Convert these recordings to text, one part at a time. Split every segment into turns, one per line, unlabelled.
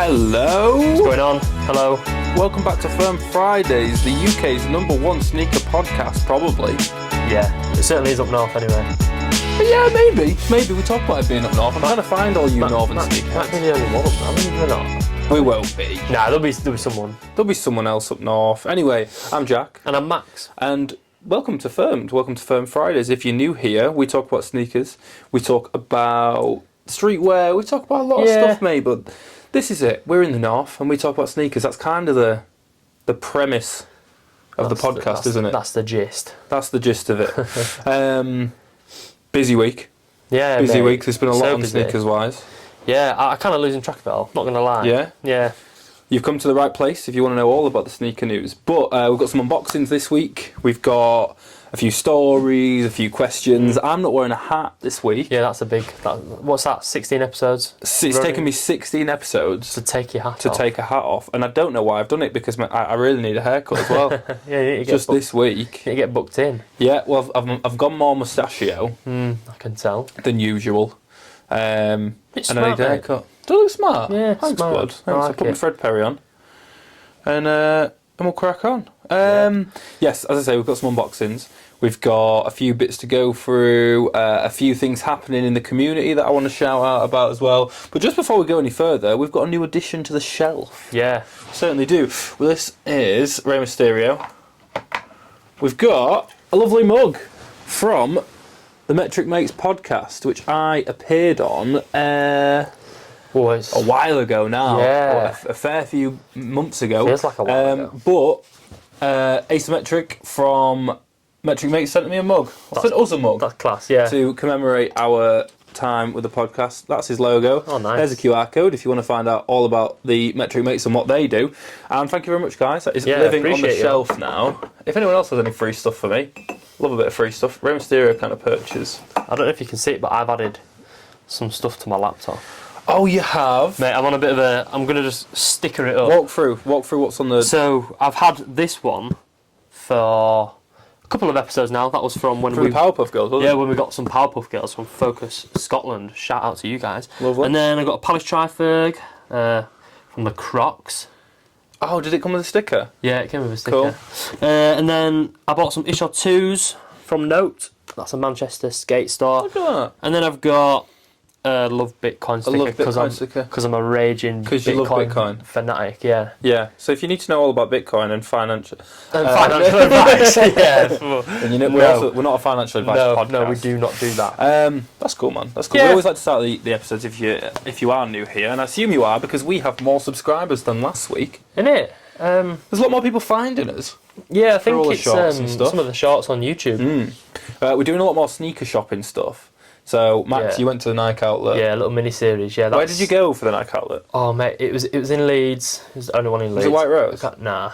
Hello.
What's going on? Hello.
Welcome back to Firm Fridays, the UK's #1 sneaker podcast, probably.
Yeah, it certainly is up north anyway.
But yeah, maybe we talk about it being up north. I'm trying to find all you northern sneakerheads.
Might be the only one up north. I mean, we're not.
We won't be.
Nah, there'll be someone.
There'll be someone else up north. Anyway, I'm Jack.
And I'm Max.
And welcome to Firm. Welcome to Firm Fridays. If you're new here, we talk about sneakers. We talk about streetwear. We talk about a lot of stuff, mate. But this is it. We're in the north, and we talk about sneakers. That's kind of the premise of the podcast, isn't it?
That's the gist.
That's the gist of it. Busy week.
Yeah,
busy
mate.
week. There's been a lot on
busy.
Sneakers-wise.
Yeah, I kind of losing track of it all. Not going to lie.
Yeah?
Yeah.
You've come to the right place if you want to know all about the sneaker news. But we've got some unboxings this week. We've got a few stories, a few questions. I'm not wearing a hat this week.
Yeah, that's a big... what's that, 16 episodes?
It's taken me 16 episodes
to take your hat off.
To take a hat off. And I don't know why I've done it, because I really need a haircut as well.
Yeah, you need to get
just this week.
You need to get booked in.
Yeah, well, I've gone more mustachio
I can tell.
than usual.
It's
and
smart,
I need a haircut. Do I look smart?
Yeah,
thanks,
smart.
bud. Thanks.
I
I'll
like
put my
it.
Fred Perry on. And we'll crack on. Yes, as I say, we've got some unboxings. We've got a few bits to go through, a few things happening in the community that I want to shout out about as well. But just before we go any further, we've got a new addition to the shelf.
Yeah.
Certainly do. Well, this is Rey Mysterio. We've got a lovely mug from the Metric Mates podcast, which I appeared on a while ago now.
Yeah.
A fair few months ago.
Feels like a while ago.
But Asymmetric from Metric Mates sent me a mug. Sent us a mug.
That's class, yeah.
To commemorate our time with the podcast. That's his logo.
Oh, nice.
There's a QR code if you want to find out all about the Metric Mates and what they do. And thank you very much, guys. That is living on the shelf now. If anyone else has any free stuff for me, love a bit of free stuff. Rey Mysterio kind of purchase.
I don't know if you can see it, but I've added some stuff to my laptop.
Oh, you have?
Mate, I'm on a bit of a... I'm going to just sticker it up.
Walk through what's on the...
So, I've had this one for a couple of episodes now. That was from when
the Powerpuff Girls, wasn't it?
Yeah, when we got some Powerpuff Girls from Focus Scotland. Shout out to you guys.
Lovely.
And then I got a Palace Tri-Ferg from the Crocs.
Oh, did it come with a sticker?
Yeah, it came with a sticker.
Cool.
And then I bought some Ishod 2s from Note. That's a Manchester skate store.
Look at that.
And then I've got Love Bitcoin sticker because I'm a raging Bitcoin fanatic. Yeah.
Yeah. So if you need to know all about Bitcoin and financial
advice, yeah.
And you know, we're not a financial advice podcast.
No, we do not do that.
That's cool, man. That's cool.
Yeah.
We always like to start the episodes if you are new here, and I assume you are because we have more subscribers than last week.
Isn't it?
There's a lot more people finding us.
Yeah, I think
all the
it's
shorts and stuff.
some of the shorts on YouTube.
We're doing a lot more sneaker shopping stuff. So, Max, you went to the Nike outlet.
Yeah, a little mini-series, yeah.
Where did you go for the Nike outlet?
Oh, mate, it was in Leeds. It was the only one in Leeds.
Was it White Rose?
Nah.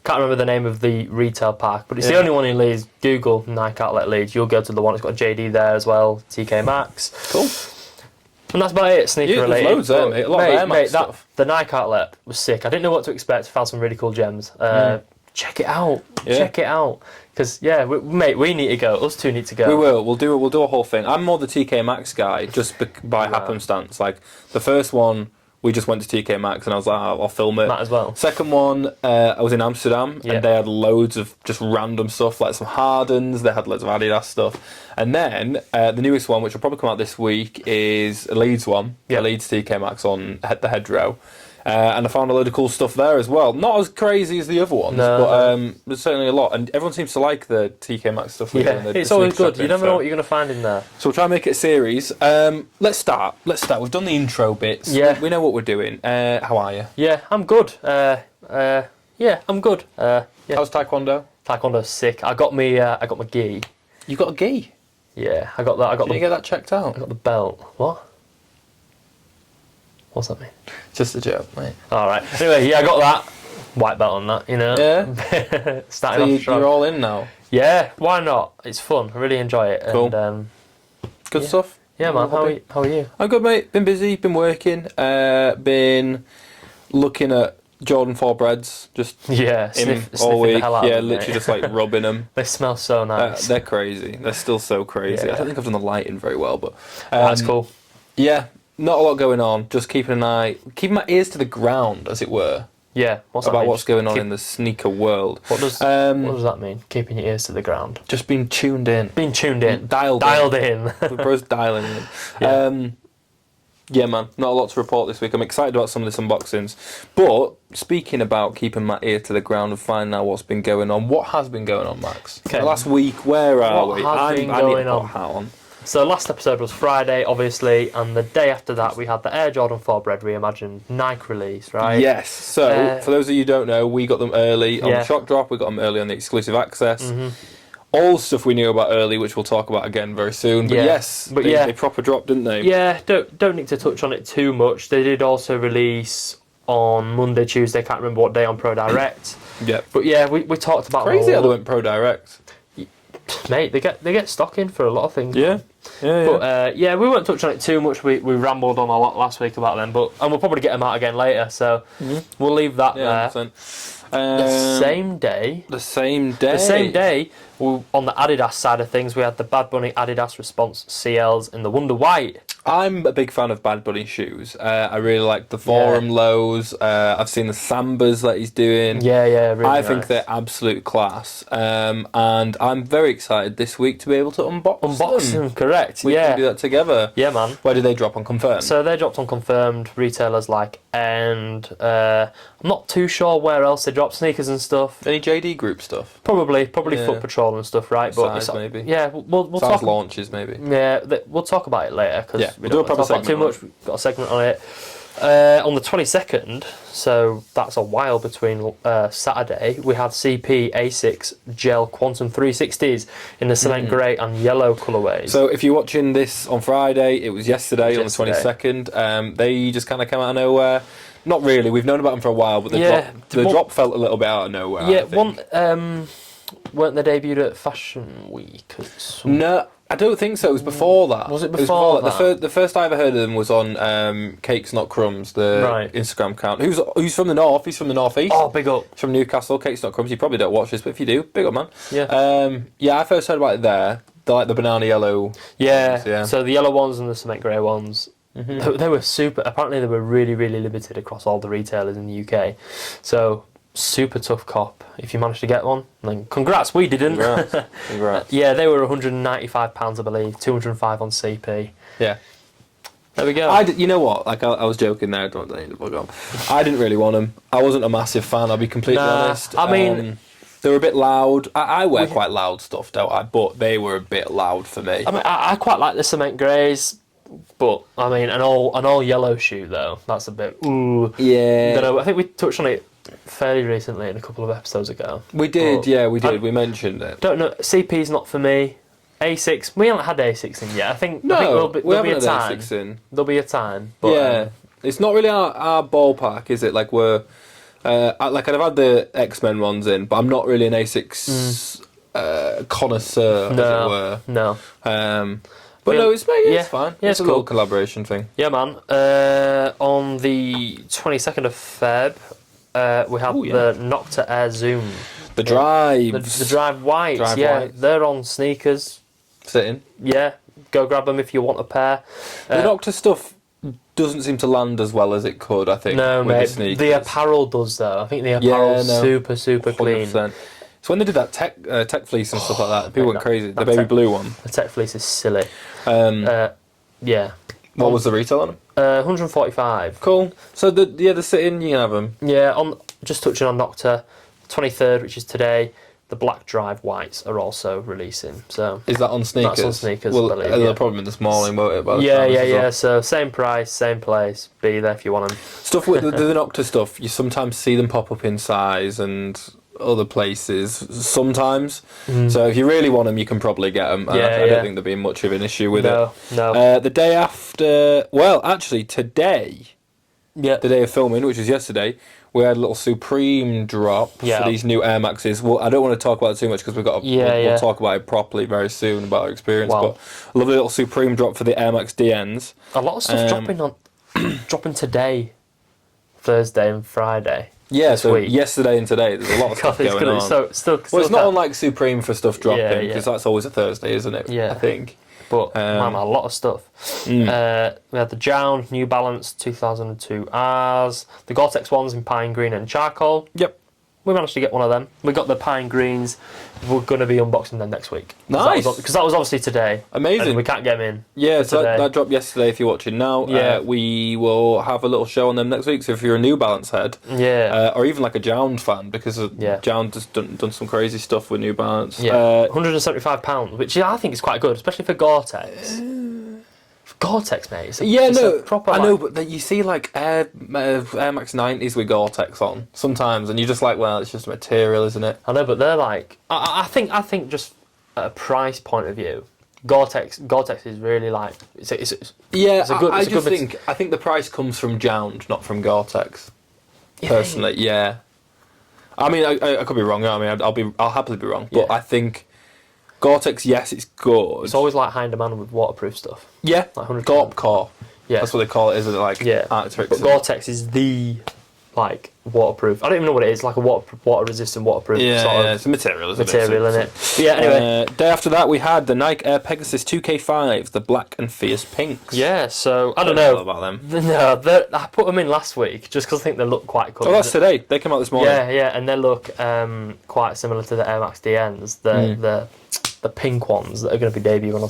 Can't remember the name of the retail park, but it's the only one in Leeds. Google Nike outlet Leeds. You'll go to the one. It's got JD there as well, TK Maxx.
Cool.
And that's about it, sneaker related.
There's loads there, mate. A lot of Air Max stuff.
The Nike outlet was sick. I didn't know what to expect. Found some really cool gems. Check it out.
Yeah.
Check it out. Because, we need to go. Us two need to go.
We will. We'll do a whole thing. I'm more the TK Maxx guy, just by happenstance. Like, the first one, we just went to TK Maxx, and I was like, I'll film it.
Matt as well.
Second one, I was in Amsterdam, and they had loads of just random stuff, like some Hardens. They had loads of Adidas stuff. And then, the newest one, which will probably come out this week, is a Leeds one.
Yeah.
A Leeds TK Maxx on the hedgerow. And I found a load of cool stuff there as well. Not as crazy as the other ones, but there's certainly a lot. And everyone seems to like the TK Maxx stuff.
It's always good. You never know what you're going to find in there.
So we'll try and make it a series. Let's start. We've done the intro bits.
Yeah.
We know what we're doing. How are you?
Yeah, I'm good. I'm good.
How's Taekwondo?
Taekwondo's sick. I got my gi.
You got a gi?
Yeah, I got that.
Did you get that checked out?
I got the belt. What? What's that mean?
Just a joke, mate.
All right. Anyway, I got that white belt on that. You know.
Yeah.
Starting off strong.
You're all in now.
Yeah. Why not? It's fun. I really enjoy it.
Cool.
And,
good stuff.
Yeah, man. How are you?
I'm good, mate. Been busy. Been working. Been looking at Jordan 4 breads. Just
sniffing
all week.
the hell out of them,
literally
mate.
just like rubbing them.
They smell so nice.
They're crazy. They're still so crazy.
Yeah.
I don't think I've done the lighting very well, but
that's cool.
Yeah, not a lot going on. Just keeping my ears to the ground, as it were,
Yeah. What's that
about
mean?
what's going on in the sneaker world.
What does that mean? Keeping your ears to the ground.
Just being tuned in.
Being tuned in.
Dialed
in.
The bro's dialing in.
Yeah.
Yeah, man, not a lot to report this week. I'm excited about some of this unboxings. But speaking about keeping my ear to the ground and finding out what's been going on, what has been going on, Max?
Okay.
The last week, where are
What
we?
has been
I need
going
to put
on?
a hat on.
So last episode was Friday, obviously, and the day after that we had the Air Jordan 4 Bread Reimagined Nike release, right?
Yes. So, for those of you who don't know, we got them early on
Yeah.
the Shock Drop. We got them early on the exclusive access.
Mm-hmm.
All stuff we knew about early, which we'll talk about again very soon. But
Yeah.
yes,
But
they proper dropped, didn't they?
Yeah, don't need to touch on it too much. They did also release on Monday, Tuesday, can't remember what day, on Pro Direct.
Yep.
But yeah, we talked about
Crazy how
all-
they went Pro Direct.
Mate, they get stock in for a lot of things.
Yeah. Yeah.
But yeah, we won't touch on it too much. We rambled on a lot last week about them, and we'll probably get them out again later. So we'll leave that
yeah.
there.
100%.
The same day.
The same day.
The same day, on the Adidas side of things, we had the Bad Bunny Adidas Response CLs in the Wonder White.
I'm a big fan of Bad Bunny shoes. I really like the Forum lows. I've seen the Sambas that he's doing.
Yeah, really
I
nice.
think they're absolute class. And I'm very excited this week to be able to unbox them.
Correct.
We can do that together.
Yeah, man.
Where did they drop on Confirm?
So they dropped on Confirmed, retailers like ARENT. I'm not too sure where else they dropped, sneakers and stuff.
Any JD Group stuff?
Probably
Yeah.
Foot Patrol and stuff, right?
Size, maybe.
Yeah, we'll
Size
talk.
launches, maybe.
Yeah, we'll talk about it later because
Yeah,
we
we'll do
don't
a proper
talk about too
segment on
much. We've got a segment on it. On the 22nd, so that's a while between Saturday, we had CP A6 Gel Quantum 360s in the cement grey and yellow colourways.
So if you're watching this on Friday, it was yesterday. On the
Yesterday.
22nd. They just kind of came out of nowhere. Not really. We've known about them for a while, but the drop felt a little bit out of nowhere.
yeah,
I think.
weren't they debuted at Fashion Week?
No, I don't think so. It was before that.
Was it before that?
The first I ever heard of them was on Cakes Not Crumbs, the
Right.
Instagram account. Who's from the north? He's from the northeast.
Oh, big up.
He's from Newcastle. Cakes Not Crumbs. You probably don't watch this, but if you do, big up, man.
Yeah.
Yeah, I first heard about it there. They're like the banana yellow.
Yeah.
ones, yeah.
So the yellow ones and the cement grey ones. They were super. Apparently, they were really, really limited across all the retailers in the UK. So super tough cop. If you managed to get one, then congrats. We didn't.
Congrats.
Yeah, they were £195, I believe. 205 on CP.
Yeah.
There we go.
You know what? Like I was joking there. Don't need to bug on. I didn't really want them. I wasn't a massive fan. I'll be completely honest.
I mean,
they were a bit loud. I wear quite loud stuff, don't I? But they were a bit loud for me.
I quite like the cement greys, but I mean, an all yellow shoe though. That's a bit. Ooh.
Yeah.
Don't know. I think we touched on it fairly recently in a couple of episodes ago.
We did.
But
Yeah, we did. We mentioned it.
Don't know. CP's not for me. A6. We haven't had A6 in yet. I think.
No,
I think
we
there'll be
haven't
a
had
time.
A6 in.
There'll be a time. But,
Yeah, it's not really our ballpark, is it? Like we're, like I've had the X-Men ones in, but I'm not really an A6 connoisseur, as it were.
No.
But no, it's
yeah,
fine.
yeah,
It's a
it's
little
cool.
collaboration thing.
Yeah, man. On the 22nd of Feb, we had the Nocta Air Zoom.
The drives.
The Drive Whites.
Drive
yeah,
Whites.
they're on sneakers.
Sitting.
Yeah, go grab them if you want a pair.
The Nocta stuff doesn't seem to land as well as it could, I think,
No,
with
mate.
the sneakers.
The apparel does, though. I think the apparel's super clean.
100%. So when they did that tech fleece and stuff like that, people went crazy. The
that
baby
tech-
blue one.
The Tech Fleece is silly. Yeah.
What was the retail on them?
145.
Cool. So the sit-in, you can have them.
Yeah, just touching on Nocta, 23rd, which is today, the Black Drive Whites are also releasing. So
Is that on sneakers?
That's on sneakers,
Well,
I believe,
they'll
yeah.
probably be this morning, won't it? by the
yeah,
time
yeah,
this is
yeah.
up?
So same price, same place. Be there if you want them.
Stuff with the Nocta stuff, you sometimes see them pop up in size and other places. Sometimes. So if you really want them, you can probably get them. I don't think there'll be much of an issue with it.
No.
The day after, well, actually today,
Yeah.
the day of filming, which was yesterday, we had a little Supreme drop for these new Air Maxes. Well, I don't want to talk about it too much because we'll talk about it properly very soon about our experience.
Wow.
But a lovely little Supreme drop for the Air Max DNs.
A lot of stuff dropping today, Thursday and Friday.
Yeah,
this
so
week.
yesterday and today, there's a lot of stuff going on.
Still
well, it's not unlike Supreme for stuff dropping because that's always a Thursday, isn't it?
Yeah.
I think.
But man, a lot of stuff. We had the Jound New Balance 2002 Rs, the Gore-Tex ones in pine green and charcoal.
Yep.
We managed to get one of them. We got the pine greens. We're going to be unboxing them next week.
Nice.
Because that was obviously today.
Amazing.
And we can't get them in.
Yeah, so that dropped yesterday if you're watching now.
Yeah.
We will have a little show on them next week. So if you're a New Balance head, or even like a Jound fan, because Jound has done some crazy stuff with New Balance.
Yeah. £175, which I think is quite good, especially for Gore-Tex. Gore-Tex, mate. It's proper.
I know, but you see like Air Max 90s with Gore-Tex on sometimes, and you're just like, well, it's just material, isn't it?
I know, but they're like, I think just at a price point of view, Gore-Tex is really like, it's a good.
I think the price comes from Jound, not from Gore-Tex. Personally, yeah. I mean, I could be wrong. I mean, I'll happily be wrong, but I think Gore-Tex, yes, it's good.
It's always like high in demand with waterproof stuff.
Yeah,
like 100%.
Gorp-Core.
Yeah,
that's what they call it, isn't it? Like Arctic.
But Gore-Tex is the like waterproof. I don't even know what it is. Like a water resistant, waterproof.
It's a material, isn't it?
Material in it. But yeah. Anyway,
day after that we had the Nike Air Pegasus 2K5, the black and fierce pinks.
Yeah. So I don't know
about them.
No, I put them in last week just because I think they look quite cool.
Oh, that's today. They came out this morning.
Yeah, and they look quite similar to the Air Max DNs. The pink ones that are going to be debuting on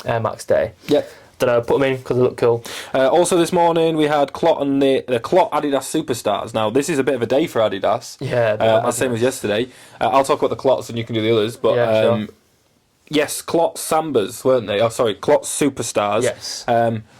Air Max Day.
Yep.
Don't know, put them in because they look cool.
Also this morning we had Clot and the Clot Adidas Superstars. Now this is a bit of a day for Adidas.
Yeah.
Same as yesterday. I'll talk about the Clots and you can do the others. But
sure.
Yes, Clot Sambas, weren't they? Oh, sorry, Clot Superstars.
Yes.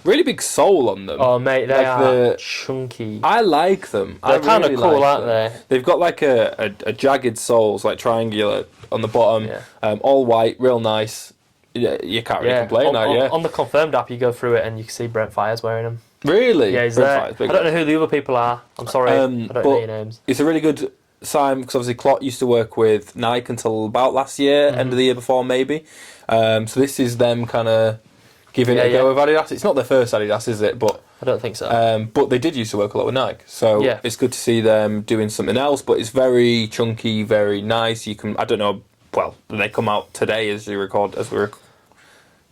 Really big sole on them.
Oh, mate, they are chunky.
I like them.
They're kind of cool, aren't they?
They've got like a jagged soles, like triangular on the bottom. All white, real nice. You can't really complain now,
On the Confirmed app, you go through it and you can see Brent Fires wearing them.
Really?
Yeah, he's there. I don't know who the other people are. I'm sorry, I don't know your names.
It's a really good sign because obviously Clot used to work with Nike until about last year, end of the year before maybe. So this is them kind of giving it a go with Adidas. It's not their first Adidas, is it? But
I don't think so.
But they did used to work a lot with Nike, so it's good to see them doing something else. But it's very chunky, very nice. You can, I don't know. Well, they come out today as we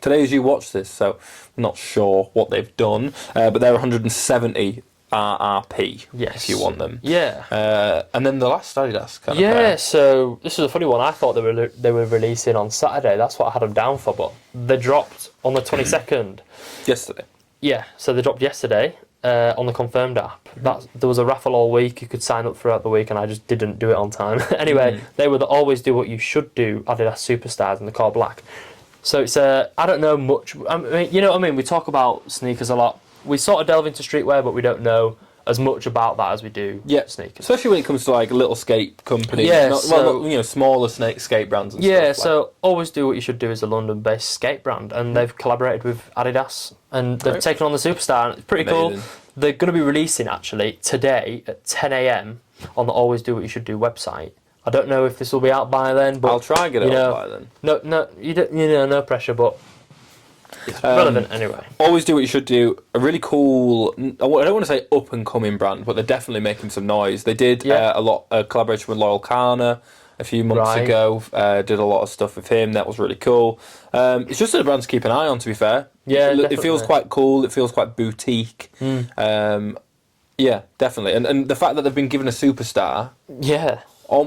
today as you watch this, so I'm not sure what they've done. But they're 170 RRP if you want them.
Yeah.
And then the last Adidas kind of pair.
So this was a funny one. I thought they were releasing on Saturday. That's what I had them down for, but they dropped on the 22nd.
Yesterday.
Yeah, so they dropped yesterday on the Confirmed app. There was a raffle all week. You could sign up throughout the week, and I just didn't do it on time. Anyway, they were the Always Do What You Should Do Adidas Superstars in the core black. So it's I don't know much. I mean, you know what I mean? We talk about sneakers a lot. We sort of delve into streetwear, but we don't know as much about that as we do sneakers.
Especially when it comes to like little skate companies.
Yeah,
smaller skate brands and stuff.
Yeah, so Always Do What You Should Do is a London-based skate brand, and they've collaborated with Adidas, and they've taken on the Superstar, and it's pretty cool. They're going to be releasing, actually, today at 10 a.m. on the Always Do What You Should Do website. I don't know if this will be out by then, but
I'll try and get it out by then.
No, no pressure, but it's relevant anyway.
Always Do What You Should Do. A really cool, I don't want to say up and coming brand, but they're definitely making some noise. They did a collaboration with Loyal Kana a few months ago. Did a lot of stuff with him. That was really cool. It's just a brand to keep an eye on, to be fair.
Yeah,
it feels quite cool. It feels quite boutique. Yeah, definitely. And the fact that they've been given a Superstar.
Yeah.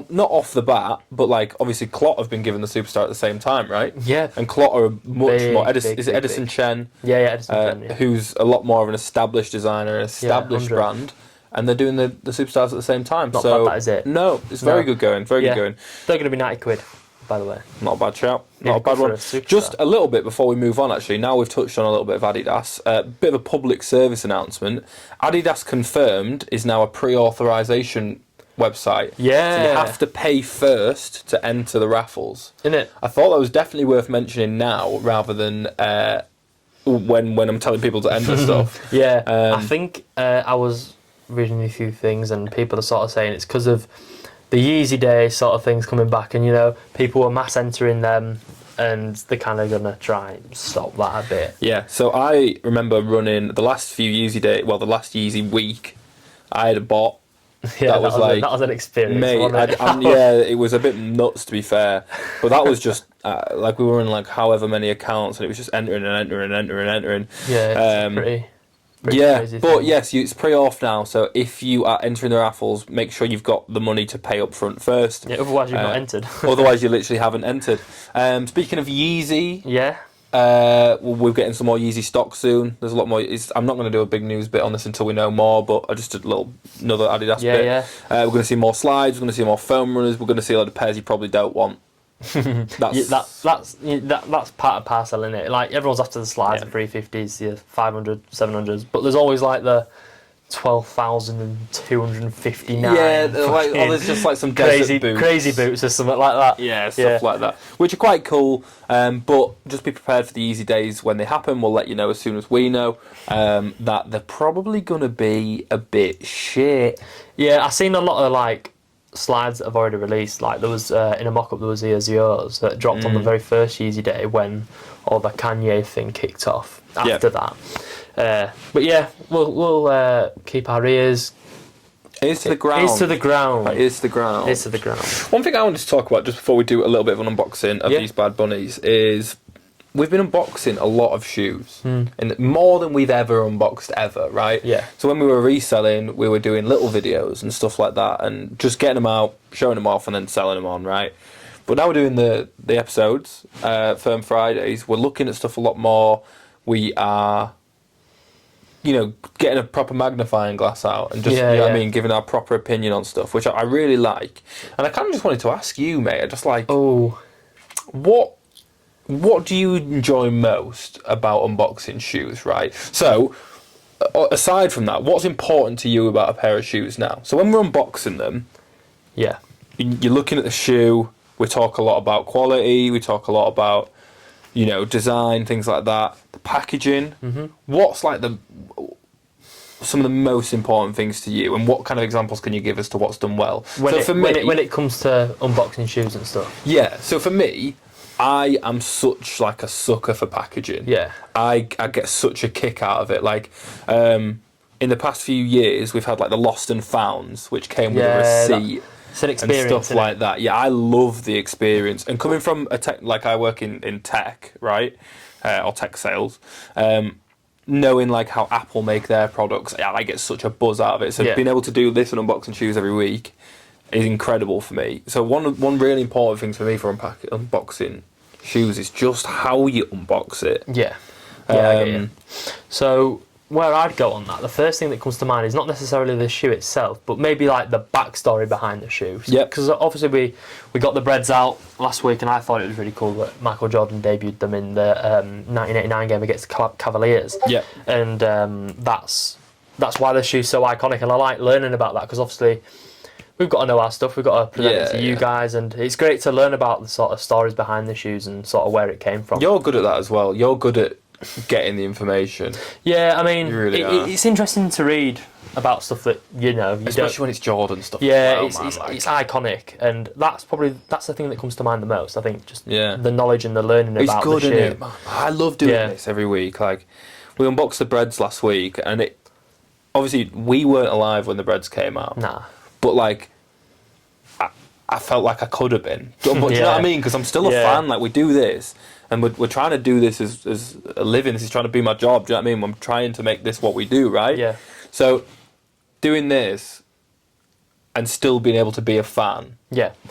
Not off the bat, but like obviously Clot have been given the Superstar at the same time, right?
Yeah.
And Clot are much more. Is it Edison Chen?
Yeah, Edison Chen. Yeah.
Who's a lot more of an established designer, an established brand, and they're doing the Superstars at the same time.
Not bad, that is it.
No, it's very good going. Very good going.
They're going to be £90, by the way.
Not a bad shout. Not a bad one. Just a little bit before we move on, actually. Now we've touched on a little bit of Adidas. Bit of a public service announcement. Adidas Confirmed is now a pre-authorization website.
Yeah.
So you have to pay first to enter the raffles.
Isn't it?
I thought that was definitely worth mentioning now rather than when I'm telling people to enter stuff.
Yeah. I think I was reading a few things and people are sort of saying it's because of the Yeezy Day sort of things coming back, and people were mass entering them, and they're kind of going to try and stop that a bit.
Yeah, so I remember running the last few Yeezy Day, the last Yeezy week, I had bought
Yeah,
that was
that was an experience.
mate,
Wasn't it?
yeah, it was a bit nuts to be fair, but that was just like we were in like however many accounts, and it was just entering and entering and entering and entering.
Yeah, it's pretty
Yeah,
crazy
but
thing.
yes, it's pre-off now, so if you are entering the raffles, make sure you've got the money to pay up front first.
Yeah, otherwise you've not entered.
Otherwise, you literally haven't entered. Speaking of Yeezy,
Yeah.
we're getting some more Yeezy stock soon. There's a lot more. I'm not going to do a big news bit on this until we know more, but just another Adidas bit.
Yeah.
We're going to see more slides. We're going to see more foam runners. We're going to see a lot of pairs you probably don't want.
That's part and parcel, isn't it? Like everyone's after the slides, the 350s, the 500, 700s, but there's always like the 12,259.
Yeah, like there's just like some
crazy
desert boots.
crazy boots or something like that.
Yeah, stuff like that, which are quite cool. But just be prepared for the easy days when they happen. We'll let you know as soon as we know that they're probably going to be a bit shit.
Yeah, I've seen a lot of like slides that have already released. Like there was in a mock-up there was the Azios that dropped on the very first Yeezy day when all the Kanye thing kicked off after that. But yeah, we'll keep our ears.
Ears to the ground.
Ears to the ground.
Ears to the ground.
Ears to the ground.
One thing I wanted to talk about just before we do a little bit of an unboxing of these bad bunnies is we've been unboxing a lot of shoes, and more than we've ever unboxed ever, right?
Yeah.
So when we were reselling, we were doing little videos and stuff like that, and just getting them out, showing them off, and then selling them on, right? But now we're doing the episodes, Firm Fridays. We're looking at stuff a lot more. We are, getting a proper magnifying glass out and just, what I mean, giving our proper opinion on stuff, which I really like. And I kind of just wanted to ask you, mate, what do you enjoy most about unboxing shoes, right? So, aside from that, what's important to you about a pair of shoes now? So when we're unboxing them, you're looking at the shoe, we talk a lot about quality, we talk a lot about, design, things like that, the packaging. What's like some of the most important things to you, and what kind of examples can you give as to what's done well?
When it comes to unboxing shoes and stuff.
Yeah, so for me, I am such like a sucker for packaging.
Yeah.
I get such a kick out of it. Like, in the past few years, we've had like the Lost and Founds, which came with a receipt.
It's an experience,
and stuff like that. Yeah, I love the experience. And coming from a tech, like I work in tech, right, or tech sales, knowing like how Apple make their products, I get such a buzz out of it. So being able to do this and unboxing shoes every week is incredible for me. So one really important thing for me for unboxing shoes is just how you unbox it.
Yeah, I get you. So where I'd go on that, the first thing that comes to mind is not necessarily the shoe itself, but maybe like the backstory behind the shoe.
Yeah.
Because obviously we got the breads out last week, and I thought it was really cool that Michael Jordan debuted them in the 1989 game against the Cavaliers.
Yeah.
And that's why the shoe's so iconic, and I like learning about that because obviously we've got to know our stuff, we've got to present it to you guys, and it's great to learn about the sort of stories behind the shoes and sort of where it came from.
You're good at that as well. You're good at getting the information.
Yeah, I mean,
really
it's interesting to read about stuff that
especially when it's Jordan stuff.
Yeah, it's iconic, and that's the thing that comes to mind the most. I think just the knowledge and the learning about the shoe.
Isn't it? I love doing this every week. Like, we unboxed the breads last week, and obviously we weren't alive when the breads came out.
Nah.
But like, I felt like I could have been. But do you know what I mean? Because I'm still a fan. Like, we do this, and we're trying to do this as a living. This is trying to be my job. Do you know what I mean? I'm trying to make this what we do, right?
Yeah.
So, doing this and still being able to be a fan,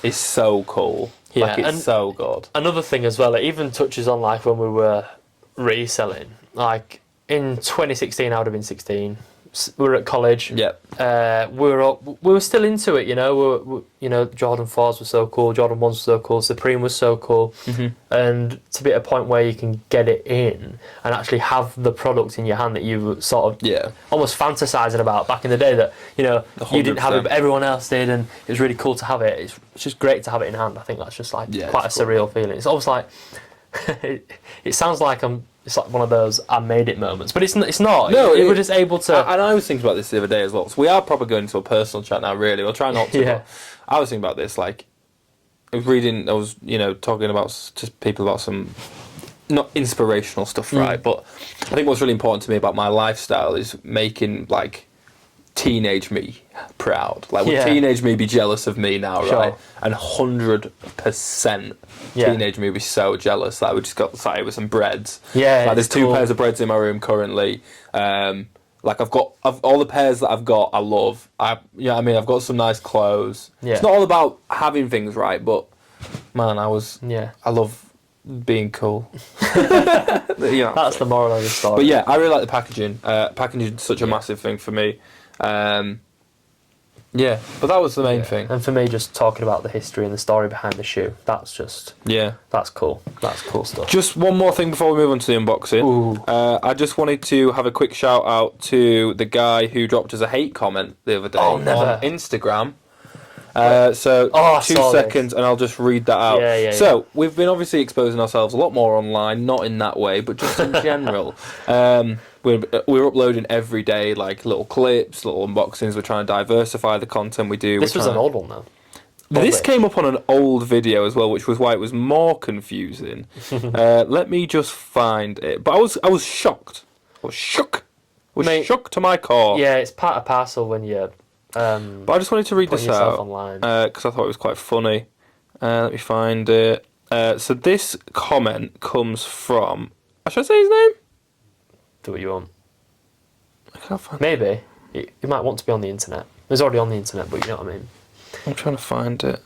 is so cool.
Yeah,
like, it's so good.
Another thing as well, it even touches on like when we were reselling. Like in 2016, I would have been 16. We were at college.
Yep.
We were still into it, Jordan 4s were so cool, Jordan 1s were so cool, Supreme was so cool. And to be at a point where you can get it in and actually have the product in your hand that you sort of almost fantasizing about back in the day, that you didn't have it but everyone else did, and it was really cool to have it. It's just great to have it in hand. I think that's just like quite a surreal feeling. It's almost like it sounds like it's like one of those I made it moments, but it's not. No, we're just able to.
And I was thinking about this the other day as well. So we are probably going into a personal chat now. Really, we'll try not to. But I was thinking about this. Like, I was talking about to people about some not inspirational stuff, right? But I think what's really important to me about my lifestyle is making like teenage me proud. Like, would
Yeah.
teenage me be jealous of me now,
Sure.
right? And 100%
Yeah.
teenage me would be so jealous. Like, we just got sat here with some breads.
Yeah,
Like, there's
it's
2
cool.
pairs of breads in my room currently. Like, I've all the pairs that I've got, I love. I mean, I've got some nice clothes.
Yeah.
It's not all about having things right, but man, I love being cool. Yeah.
That's the moral of the story.
But yeah, I really like the packaging. Packaging is such a massive thing for me. Yeah, but that was the main thing.
And for me, just talking about the history and the story behind the shoe, that's cool. That's cool stuff.
Just one more thing before we move on to the unboxing.
Ooh.
I just wanted to have a quick shout out to the guy who dropped us a hate comment the other day on Instagram. So
I
2
saw
seconds and I'll just read that out.
Yeah.
So we've been obviously exposing ourselves a lot more online, not in that way, but just in general. We're uploading every day, like little clips, little unboxings. We're trying to diversify the content we do.
This was an old one though.
This came up on an old video as well, which was why it was more confusing. Let me just find it. But I was shocked. I was shook. Shook to my core.
Yeah, it's part and parcel when you.
But I just wanted to read this out
online
because I thought it was quite funny. Let me find it. So this comment comes from. Should I say his name?
Do what you want.
I can't find.
Maybe you might want to be on the internet. It's already on the internet, but you know what I mean.
I'm trying to find it.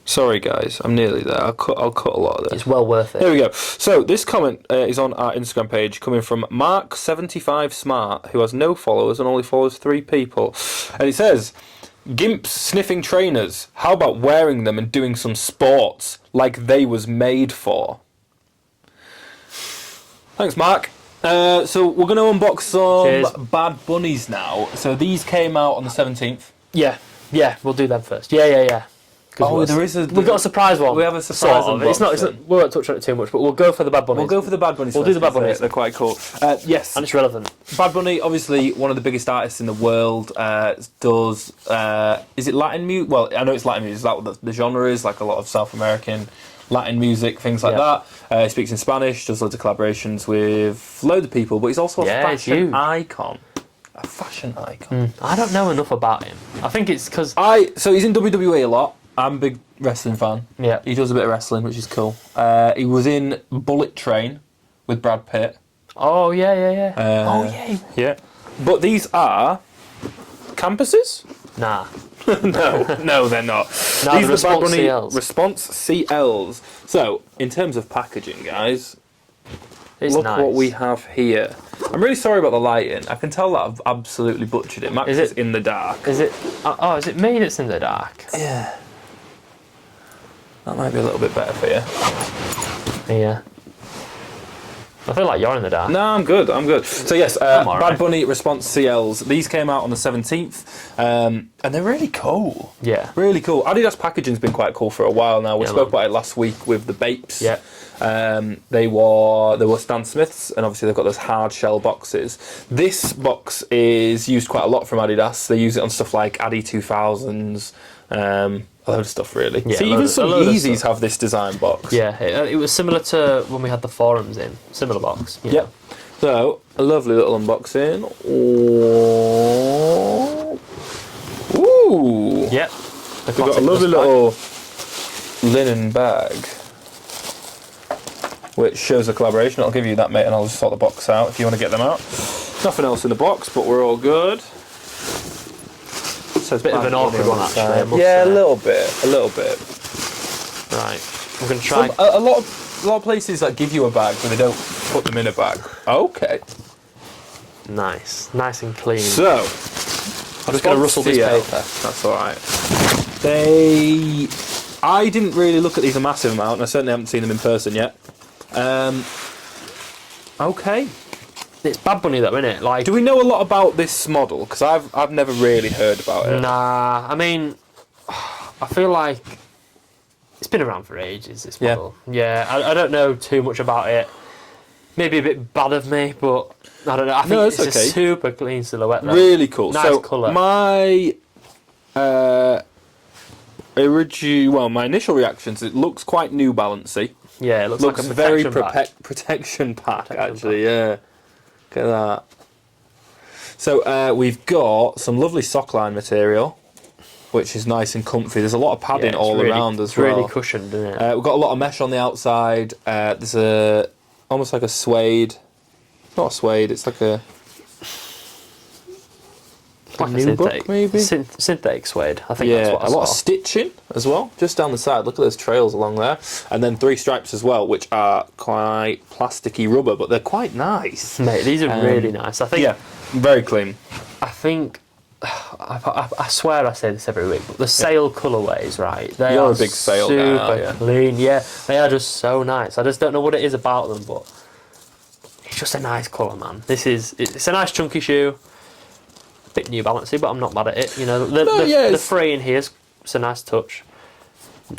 Sorry, guys, I'm nearly there. I'll cut a lot of this.
It's well worth it.
There we go. So this comment is on our Instagram page, coming from Mark75Smart, who has no followers and only follows 3 people, and it says, "Gimps sniffing trainers. How about wearing them and doing some sports like they was made for?" Thanks, Mark. So we're going to unbox some Bad Bunnies now. So these came out on the 17th.
Yeah, we'll do them first. Yeah.
Oh, there is
we've got a surprise one.
We have a surprise
sort of. It's not. We won't touch on it too much, but we'll go for the Bad Bunnies.
We'll go for the Bad Bunnies.
We'll do the Bad Bunnies.
They're quite cool. Yes,
and it's relevant.
Bad Bunny, obviously one of the biggest artists in the world. Does is it Latin music? Well, I know it's Latin music. Is that what the genre is? Like a lot of South American Latin music, things like that. He speaks in Spanish. Does loads of collaborations with loads of people. But he's also a fashion icon. A fashion icon.
I don't know enough about him. I think it's because
so he's in WWE a lot. I'm a big wrestling fan.
Yeah.
He does a bit of wrestling, which is cool. He was in Bullet Train with Brad Pitt.
Oh, yeah.
Yeah. But these are campuses?
Nah.
No, they're not.
Nah,
These are the Bad Bunny
CLs.
Response CLs. So, in terms of packaging, guys, look
nice.
what we have here. I'm really sorry about the lighting. I can tell that I've absolutely butchered it. Max is in the dark.
Is it? Is it me that's in the dark?
Yeah. That might be a little bit better for you.
Yeah. I feel like you're in the dark.
No, I'm good. So yes,
right.
Bad Bunny Response CLs. These came out on the 17th, and they're really cool.
Yeah.
Really cool. Adidas packaging's been quite cool for a while now. We spoke about it last week with the Bapes.
Yeah.
They were Stan Smiths, and obviously they've got those hard shell boxes. This box is used quite a lot from Adidas. They use it on stuff like Adi 2000s, a load of stuff really.
Yeah,
See, even some Yeezys have this design box.
Yeah, it was similar to when we had the forums in. Similar box.
Yeah. So, a lovely little unboxing. Ooh.
Yep.
We've got a lovely little linen bag, which shows the collaboration. I'll give you that, mate, and I'll just sort the box out if you want to get them out. Nothing else in the box, but we're all good.
So it's a bit of an awkward one, actually. I must
Yeah,
say.
a little bit.
Right. I'm going to try.
A lot of places that give you a bag, but they don't put them in a bag. Okay.
Nice and clean.
So,
I'm just going to rustle this paper.
That's all right. I didn't really look at these a massive amount, and I certainly haven't seen them in person yet. Okay.
It's Bad Bunny though, isn't it? Like,
do we know a lot about this model? Because I've never really heard about it.
Nah, I mean, I feel like it's been around for ages, this model. Yeah, I don't know too much about it. Maybe a bit bad of me, but I don't know. I think it's
okay.
A super clean silhouette though.
Really cool.
Nice colour.
My initial reactions, it looks quite New Balancey.
Yeah, it looks
Looks
like a
very
protection pack.
protection pack, actually, yeah. Look at that. So we've got some lovely sockline material, which is nice and comfy. There's a lot of padding all around as well.
It's really cushioned, isn't it?
We've got a lot of mesh on the outside. There's almost like a suede. Not a suede. It's like a nubuck, maybe.
Synthetic suede. I think that's what I saw.
A lot of stitching as well, just down the side. Look at those trails along there, and then 3 stripes as well, which are quite plasticky rubber, but they're quite nice.
Mate, these are really nice. I think.
Very clean.
I think. I swear I say this every week, but the sale colourways, right?
You're a big sale guy, aren't you?
Clean, yeah. They are just so nice. I just don't know what it is about them, but it's just a nice colour, man. It's a nice chunky shoe. A bit New Balancey, but I'm not mad at it. You know, the fray in here is a nice touch.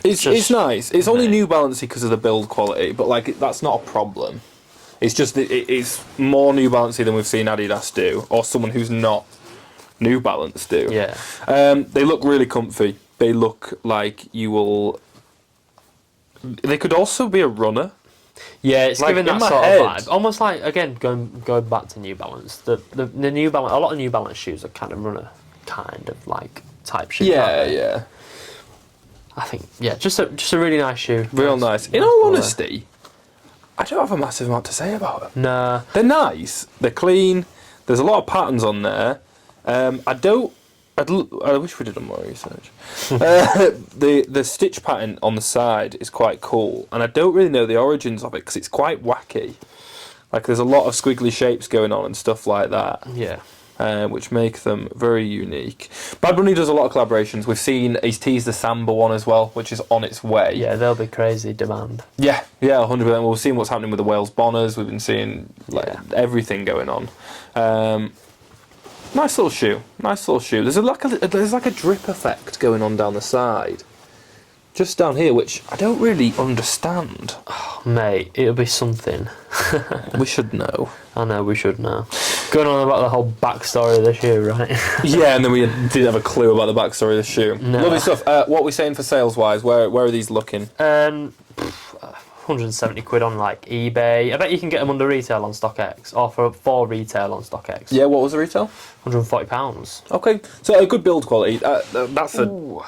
It's nice. It's only New Balancey because of the build quality, but like that's not a problem. It's just it's more New Balancey than we've seen Adidas do, or someone who's not New Balance do.
Yeah.
They look really comfy. They look like you will. They could also be a runner.
Yeah, it's
like
giving that
my
sort
head.
of vibe. Almost like, again, going back to New Balance. The New Balance, a lot of New Balance shoes are kind of runner kind of like type shoes.
Yeah.
I think just a really nice shoe.
Real nice. In all honesty, I don't have a massive amount to say about them.
Nah.
They're nice. They're clean. There's a lot of patterns on there. I wish we'd done more research. The stitch pattern on the side is quite cool, and I don't really know the origins of it because it's quite wacky. Like there's a lot of squiggly shapes going on and stuff like that.
Yeah.
Which make them very unique. Bad Bunny does a lot of collaborations. We've seen he's teased the Samba one as well, which is on its way.
Yeah, they'll be crazy demand.
Yeah, 100%. We've seen what's happening with the Wales Bonners. We've been seeing everything going on. Nice little shoe. There's like a drip effect going on down the side, just down here, which I don't really understand.
Oh, mate, it'll be something.
We should know.
I know we should know. Going on about the whole backstory of the shoe, right?
Yeah, and then we didn't have a clue about the backstory of the shoe.
No.
Lovely stuff. What are we saying for sales wise? Where are these looking?
170 quid on like eBay. I bet you can get them under retail on StockX, or for retail on StockX.
Yeah, what was the retail?
£140.
Okay, so a good build quality. That's a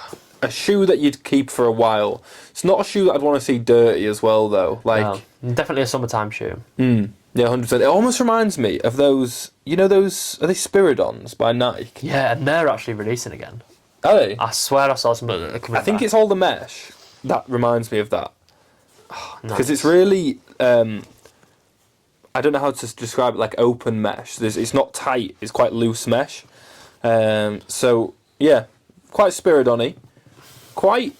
shoe that you'd keep for a while. It's not a shoe that I'd want to see dirty as well, though. Like
definitely a summertime shoe.
Yeah, 100%. It almost reminds me of those. You know those? Are they Spiridons by Nike?
Yeah, and they're actually releasing again.
Are they?
I swear I saw something that coming
I think
back.
it's all the mesh that reminds me of that. Because
Nice.
it's really, I don't know how to describe it, like open mesh. It's not tight, it's quite loose mesh. So, yeah, quite Spiridon-y. Quite,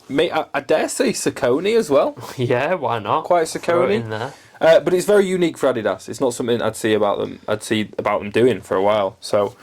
I dare say Saucony as well.
Yeah, why not?
Quite
Throw it in
Saucony.
there.
But it's very unique for Adidas. It's not something I'd see about them doing for a while. So,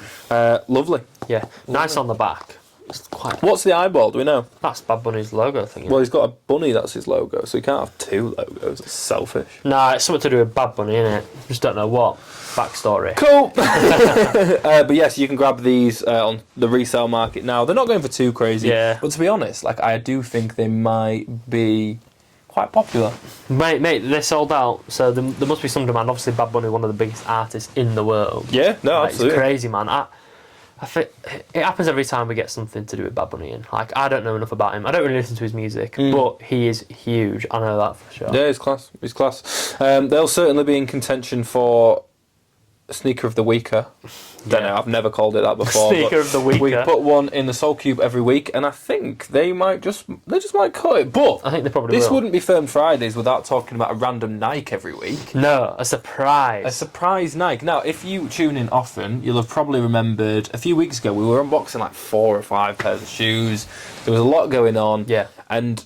lovely.
Yeah, nice on the back. It's quite.
What's the eyeball, do we know?
That's Bad Bunny's logo thing.
Well, he's got a bunny that's his logo, so he can't have 2 logos. It's selfish.
Nah, it's something to do with Bad Bunny, innit? Just don't know what. Backstory.
Cool. But yes, you can grab these on the resale market now. They're not going for too crazy.
Yeah.
But to be honest, like I do think they might be quite popular.
Mate, they're sold out, so there must be some demand. Obviously, Bad Bunny, one of the biggest artists in the world.
Yeah, no,
Like,
absolutely.
It's crazy, man. I think it happens every time we get something to do with Bad Bunny in. Like, I don't know enough about him. I don't really listen to his music, but he is huge. I know that for sure.
Yeah, he's class. He's class. They'll certainly be in contention for Sneaker of the Weeker. Don't know, I've never called it that before.
Sneaker of the Weeker.
We put one in the Soul Cube every week, and I think they just might cut it. But
I think they probably
this
will.
wouldn't be Firm Fridays without talking about a random Nike every week.
No, a surprise.
A surprise Nike. Now, if you tune in often, you'll have probably remembered a few weeks ago we were unboxing like 4 or 5 pairs of shoes. There was a lot going on.
Yeah.
And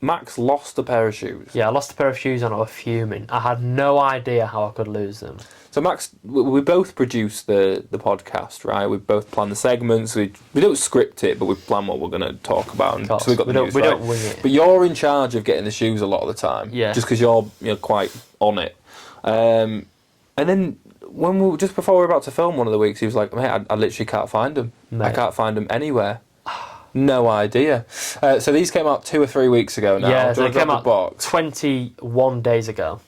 Max lost a pair of shoes.
Yeah, I lost a pair of shoes and I was fuming. I had no idea how I could lose them.
So Max, we both produce the podcast, right? We both plan the segments. We don't script it, but we plan what we're going to talk about. And so we got the news,
we
right?
don't wing it.
But you're in charge of getting the shoes a lot of the time.
Yeah.
Just because you're quite on it. And then just before we were about to film one of the weeks, he was like, "Mate, I literally can't find them.
Mate.
I can't find them anywhere." No idea. So these came out 2 or 3 weeks ago now.
Yeah,
Do you
they
wanna
came
drop
out
the box?
21 days ago.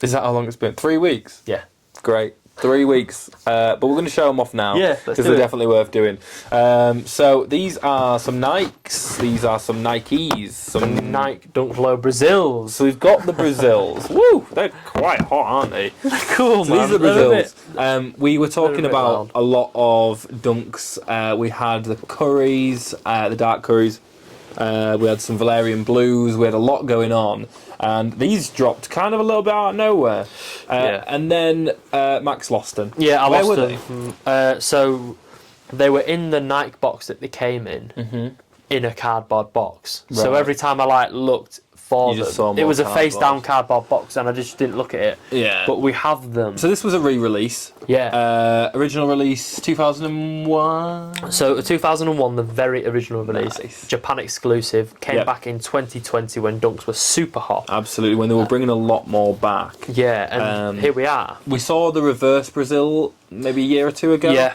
Is that how long it's been? 3 weeks?
Yeah.
Great. 3 weeks. But we're going to show them off now.
Yeah, let's
because
do
they're
it.
definitely worth doing. So these are some Nikes. These are some Nikes. Some
Nike Dunk Low Brazils.
So we've got the Brazils. Woo! They're quite hot, aren't they?
Cool,
So
man.
these are the Brazils. We were talking
bit
about
loud.
a lot of dunks. We had the curries, the dark curries. We had some Valerian blues. We had a lot going on. And these dropped kind of a little bit out of nowhere. And then Max lost them.
Yeah, I
Where
lost
were
them. So they were in the Nike box that they came in, in a cardboard box. So
Right.
every time I looked for
You
them,
just saw
it
more
was a
cardboard.
face down cardboard box, and I just didn't look at it.
Yeah.
But we have them.
So this was a re-release.
Yeah.
Original release 2001.
So 2001, the very original release,
Nice.
Japan exclusive, came
Yep.
back in 2020 when dunks were super hot.
Absolutely, when they were bringing a lot more back.
Yeah, and here we are.
We saw the reverse Brazil maybe a year or two ago.
Yeah.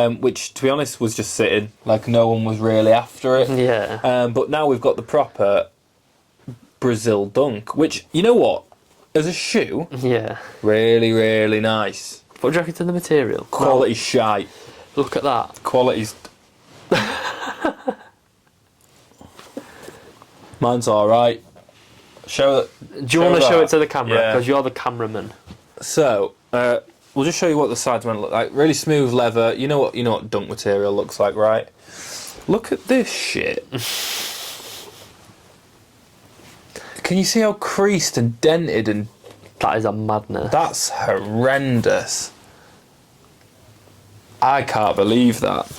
Which, to be honest, was just sitting. Like, no one was really after it.
Yeah.
But now we've got the proper Brazil dunk, which, you know what? As a shoe,
Yeah.
really, really nice.
What do you reckon to the material?
Quality shite.
Well, look at that.
Quality's... Mine's alright. Show that.
Do you want to show it to the camera?
Yeah.
Because you're the cameraman.
So, we'll just show you what the sides meant to look like. Really smooth leather. You know what dunk material looks like, right? Look at this shit. Can you see how creased and dented and...
That is a madness.
That's horrendous. I can't believe that.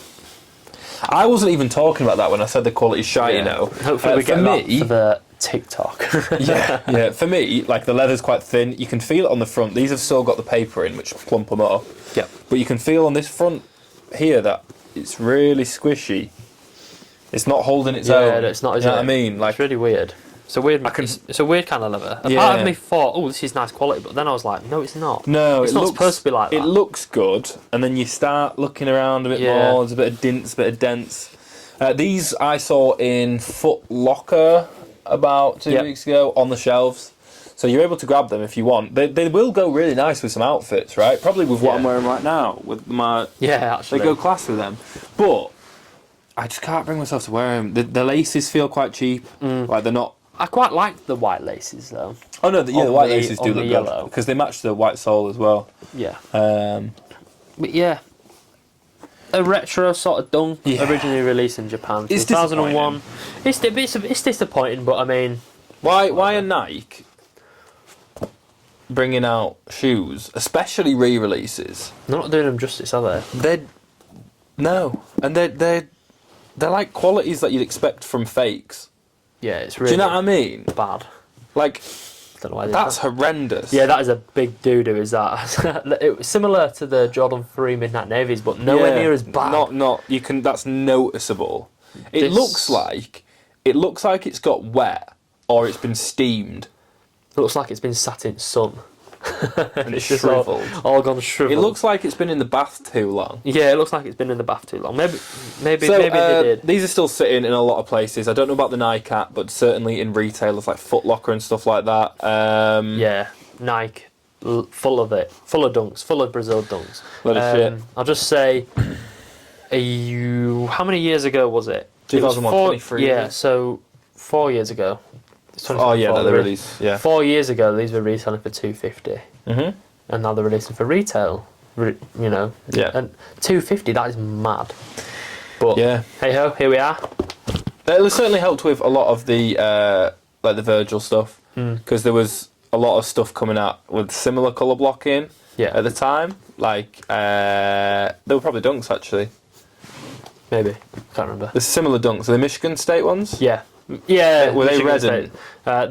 I wasn't even talking about that when I said the quality shite, you know.
Hopefully we get that for the TikTok.
yeah. For me, like, the leather's quite thin. You can feel it on the front. These have still got the paper in, which plump them up.
Yep.
But you can feel on this front here that it's really squishy. It's not holding its own.
Yeah, it's not.
You know what I mean? Like,
It's really weird. It's a weird. It's a weird kind of leather. A part of me thought, "Oh, this is nice quality," but then I was like, "No, it's not.
no,
it's not supposed to be like that."
It looks good, and then you start looking around a bit more. There's a bit of dints, a bit of dents. These I saw in Foot Locker about 2 weeks ago on the shelves. So you're able to grab them if you want. They will go really nice with some outfits, right? Probably with what I'm wearing right now. With my
actually,
they go class with them. But I just can't bring myself to wear them. The laces feel quite cheap. Like, they're not.
I quite like the white laces though.
Oh no, the white laces do
on the
look
yellow.
good because they match the white sole as well.
Yeah.
But
yeah. A retro sort of dunk,
Yeah.
originally released in Japan,
It's
2001. It's disappointing, but I mean,
why are Nike bringing out shoes, especially re-releases?
they're not doing them justice, are they?
They're like qualities that you'd expect from fakes.
Yeah, it's
Do
really
you know what I mean?
bad.
Like,
Don't know why they
that's
did
horrendous.
that. Yeah, that is a big doo-doo, is that. It was similar to the Jordan 3 Midnight Navies, but nowhere near as bad.
Not you can. That's noticeable. It
This-
looks like it's got wet or it's been steamed.
It looks like it's been sat in sun.
And it's
just
shriveled.
all gone shriveled.
It looks like it's been in the bath too long.
Yeah, it looks like it's been in the bath too long. Maybe
So,
they did.
These are still sitting in a lot of places. I don't know about the Nike app, but certainly in retailers like Foot Locker and stuff like that.
Yeah, Nike, full of it, full of dunks, full of Brazil dunks.
Load of shit.
I'll just say, how many years ago was it?
2001, 23
Yeah,
years.
so 4 years ago. It's
Oh yeah,
2024,
the release. Yeah.
4 years ago, these were retailing for $250,
Mm-hmm.
and now they're releasing for retail. You know,
Yeah.
and $250, that is mad. But
Yeah.
hey ho, here we are.
It certainly helped with a lot of the like the Virgil stuff because there was a lot of stuff coming out with similar colour blocking at the time. Like they were probably dunks actually.
Maybe can't remember.
There's similar dunks. Are they Michigan State ones?
Yeah.
Were they
Michigan
red
State.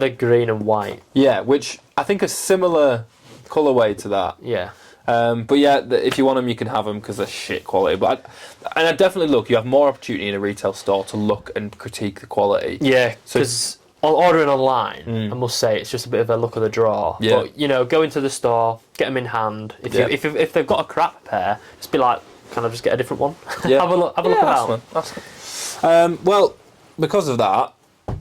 They're green and white.
Yeah, which I think are similar colourway to that.
Yeah.
But yeah, if you want them, you can have them because they're shit quality. But I definitely look. You have more opportunity in a retail store to look and critique the quality.
Yeah,
So-
because ordering online, I must say, it's just a bit of a look of the draw.
Yeah.
But you know, go into the store, get them in hand. If they've got a crap pair, just be like, can I just get a different one?
Yeah.
have a look about.
Well, because of that,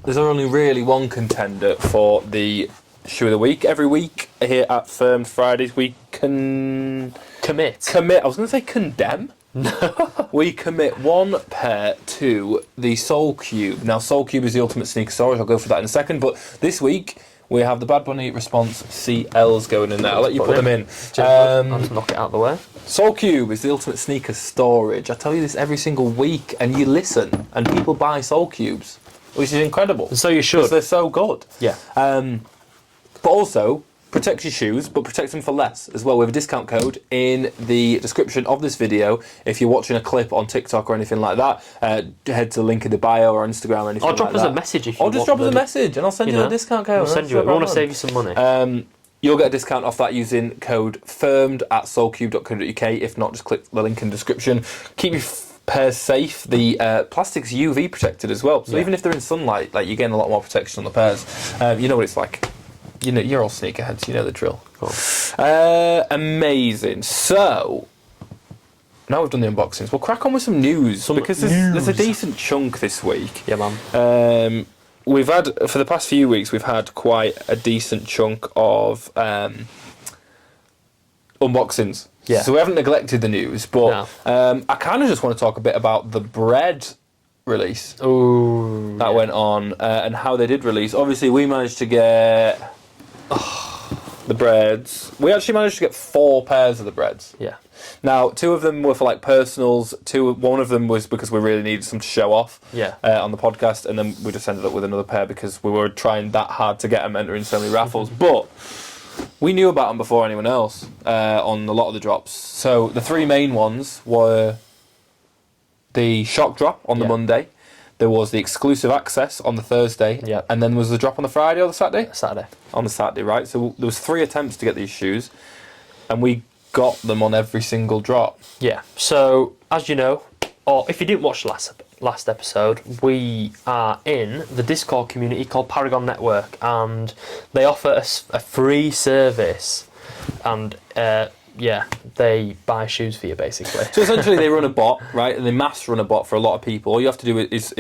there's only really one contender for the shoe of the week. Every week here at Firmed Fridays, we can
Commit.
I was going to say condemn. No. We commit one pair to the Soul Cube. Now, Soul Cube is the ultimate sneaker storage. I'll go for that in a second. But this week, we have the Bad Bunny Response CLs going in there. I'll let you put them in.
I'll just knock it out of the way.
Soul Cube is the ultimate sneaker storage. I tell you this every single week, and you listen, and people buy Soul Cubes, which is incredible.
And so you should.
Because they're so good.
Yeah.
But also, protect your shoes, but protect them for less as well. We have a discount code in the description of this video. If you're watching a clip on TikTok or anything like that, head to the link in the bio or Instagram or anything like that.
Or drop us a message if you want.
Or just drop us a message and I'll send you the discount code.
We'll send you it. We want to save you some money.
You'll get a discount off that using code FIRMED at soulcube.co.uk. If not, just click the link in the description. Keep your pairs safe. The plastic's UV protected as well. So even if they're in sunlight, like, you're getting a lot more protection on the pairs. You know what it's like. You know, you're all sneakerheads, you know the drill. Cool. Amazing. So, now we've done the unboxings, we'll crack on with some news. Because there's a decent chunk this week.
Yeah, man.
We've had, for the past few weeks, we've had quite a decent chunk of unboxings.
Yeah.
So we haven't neglected the news, but I kind of just want to talk a bit about the bread release that went on and how they did release. Obviously, we managed to get the breads. We actually managed to get 4 pairs of the breads.
Yeah.
Now, 2 of them were for like personals. One of them was because we really needed some to show off on the podcast, and then we just ended up with another pair because we were trying that hard to get them entering so many raffles. But we knew about them before anyone else on a lot of the drops. So the 3 main ones were the shock drop on the Monday. There was the exclusive access on the Thursday.
Yeah.
And then was the drop on the Friday or the Saturday?
Saturday.
On the Saturday, right? So there was 3 attempts to get these shoes, and we got them on every single drop.
Yeah. So, as you know, or if you didn't watch last episode, we are in the Discord community called Paragn Network, and they offer us a free service, and they buy shoes for you, basically.
So essentially they run a bot, right? And they mass run a bot for a lot of people. All you have to do is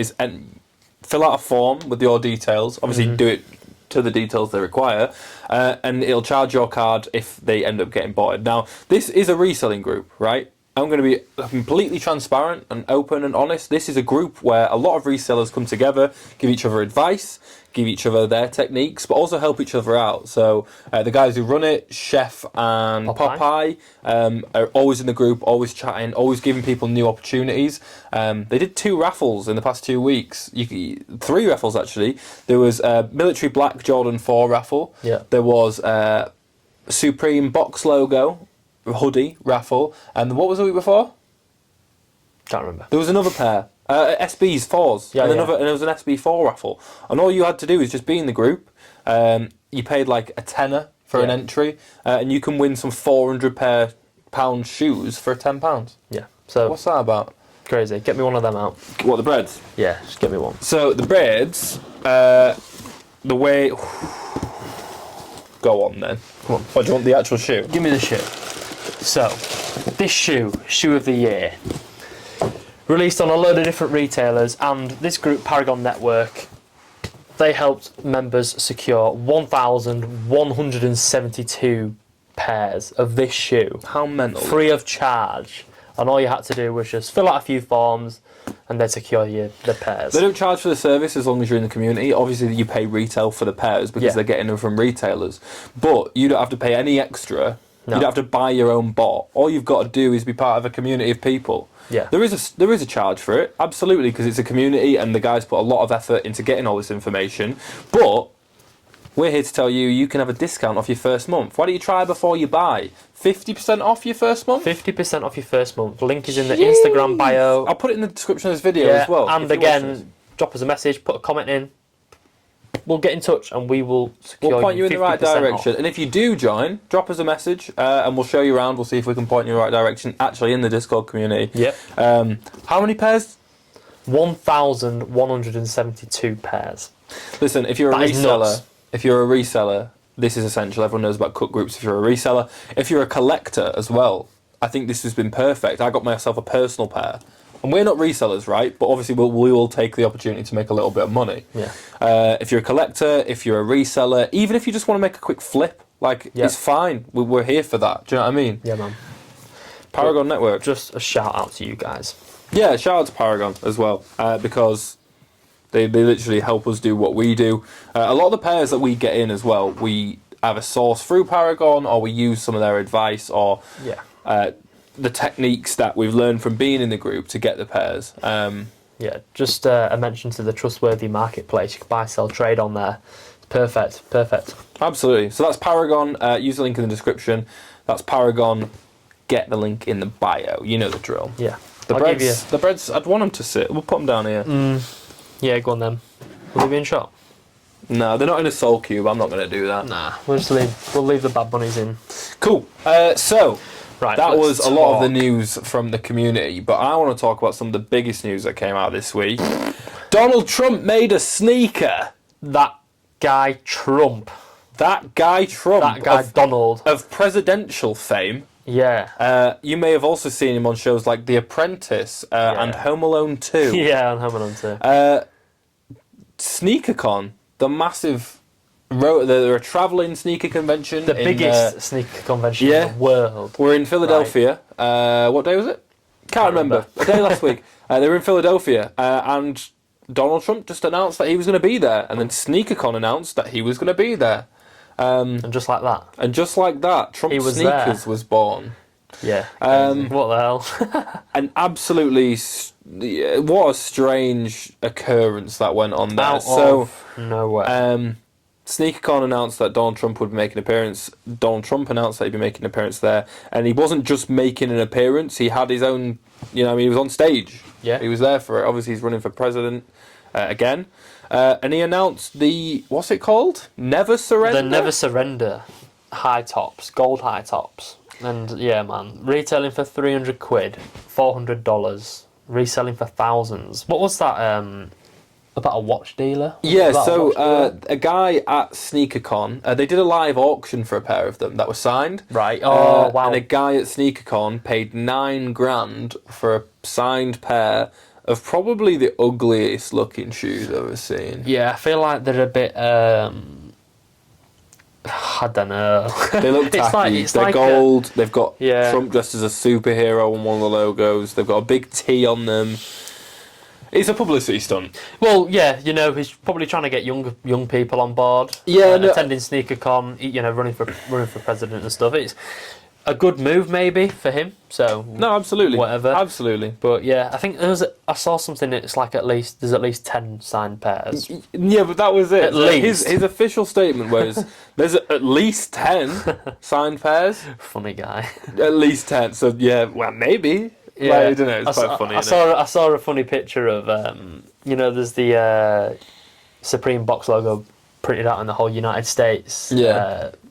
fill out a form with your details. Obviously do it to the details they require. And it'll charge your card if they end up getting botted. Now, this is a reselling group, right? I'm going to be completely transparent and open and honest. This is a group where a lot of resellers come together, give each other advice, give each other their techniques, but also help each other out. So the guys who run it, Chef and Popeye, are always in the group, always chatting, always giving people new opportunities. They did 2 raffles in the past 2 weeks. 3 raffles, actually. There was a Military Black Jordan 4 raffle.
Yeah.
There was a Supreme box logo hoodie raffle, and what was the week before?
Can't remember.
There was another pair, SBs 4s, and there was an SB4 raffle. And all you had to do is just be in the group. You paid like a tenner for an entry, and you can win some £400 shoes for £10.
Yeah. So
what's that about?
Crazy. Get me one of them out.
What, the breads?
Yeah, just get me one.
So the breads, the way. Go on then.
Come on.
Or do you want the actual shoe?
Give me the shoe. So, this shoe of the year, released on a load of different retailers, and this group, Paragn Network, they helped members secure 1,172 pairs of this shoe.
How mental?
Free of charge. And all you had to do was just fill out a few forms, and they'd secure you the pairs.
They don't charge for the service as long as you're in the community. Obviously, you pay retail for the pairs because they're getting them from retailers. But you don't have to pay any extra. No. You don't have to buy your own bot. All you've got to do is be part of a community of people.
Yeah.
There is a charge for it, absolutely, because it's a community and the guys put a lot of effort into getting all this information. But we're here to tell you you can have a discount off your first month. Why don't you try before you buy? 50% off your first month?
50% off your first month. The link is in the Instagram bio.
I'll put it in the description of this video as well.
And again, drop us a message, put a comment in. We'll get in touch and we will secure
We'll point you in the right direction.
Off.
And if you do join, drop us a message and we'll show you around. We'll see if we can point you in the right direction, actually in the Discord community.
Yep.
How many pairs?
1,172 pairs.
Listen, if you're a reseller, this is essential. Everyone knows about cut groups if you're a reseller. If you're a collector as well, I think this has been perfect. I got myself a personal pair. And we're not resellers, right? But obviously we will take the opportunity to make a little bit of money.
Yeah.
If you're a collector, if you're a reseller, even if you just want to make a quick flip, it's fine. We're here for that. Do you know what I mean?
Yeah, man.
Paragn Network.
Just a shout out to you guys.
Yeah, shout out to Paragn as well, because they literally help us do what we do. A lot of the pairs that we get in as well, we either source through Paragn or we use some of their advice or the techniques that we've learned from being in the group to get the pairs.
Just a mention to the trustworthy marketplace. You can buy, sell, trade on there. Perfect.
Absolutely. So that's Paragn. Use the link in the description. That's Paragn. Get the link in the bio. You know the drill.
Yeah.
The breads, I'd want them to sit. We'll put them down here.
Yeah, go on then. Will they be in shot?
No, they're not in a soul cube. I'm not going to do that.
Nah, we'll leave the bad bunnies in.
Cool. So
right,
that was a lot of the news from the community, but I want to talk about some of the biggest news that came out this week. Donald Trump made a sneaker.
That guy Trump. Donald.
Of presidential fame.
Yeah.
You may have also seen him on shows like The Apprentice and Home Alone 2.
Yeah, on Home Alone 2.
SneakerCon, the massive... They're a travelling sneaker convention.
The biggest sneaker convention in the world.
We're in Philadelphia. Right. What day was it? Can't remember. A day last week. They were in Philadelphia, and Donald Trump just announced that he was going to be there, and then SneakerCon announced that he was going to be there.
And just like that.
Trump Sneakers was born.
Yeah. What the hell?
And absolutely, what a strange occurrence that went on there.
Out of nowhere.
SneakerCon announced that Donald Trump would make an appearance. Donald Trump announced that he'd be making an appearance there, and he wasn't just making an appearance. He had his own. He was on stage.
Yeah.
He was there for it. Obviously, he's running for president again. And he announced what's it called? Never Surrender?
The Never Surrender high tops, gold high tops. And yeah, man, retailing for £300, $400, reselling for thousands. What was that, about a watch dealer?
Yeah, so a guy at SneakerCon, they did a live auction for a pair of them that were signed.
Right, wow.
And a guy at SneakerCon paid $9,000 for a signed pair of probably the ugliest looking shoes I've ever seen.
Yeah, I feel like they're a bit, I don't know.
They look tacky. They're gold. They've got Trump dressed as a superhero on one of the logos. They've got a big T on them. It's a publicity stunt.
Well, yeah, he's probably trying to get young people on board.
Yeah,
attending SneakerCon, running for president and stuff. It's a good move maybe for him. So
no, absolutely,
whatever,
absolutely.
But yeah, I think I saw something that's like there's at least 10 signed pairs.
Yeah, but that was it.
At least
his official statement was there's at least 10 signed pairs.
Funny guy.
At least 10. So yeah, well maybe.
Yeah,
I don't know. It's quite funny.
I saw a funny picture of there's the Supreme box logo printed out on the whole United States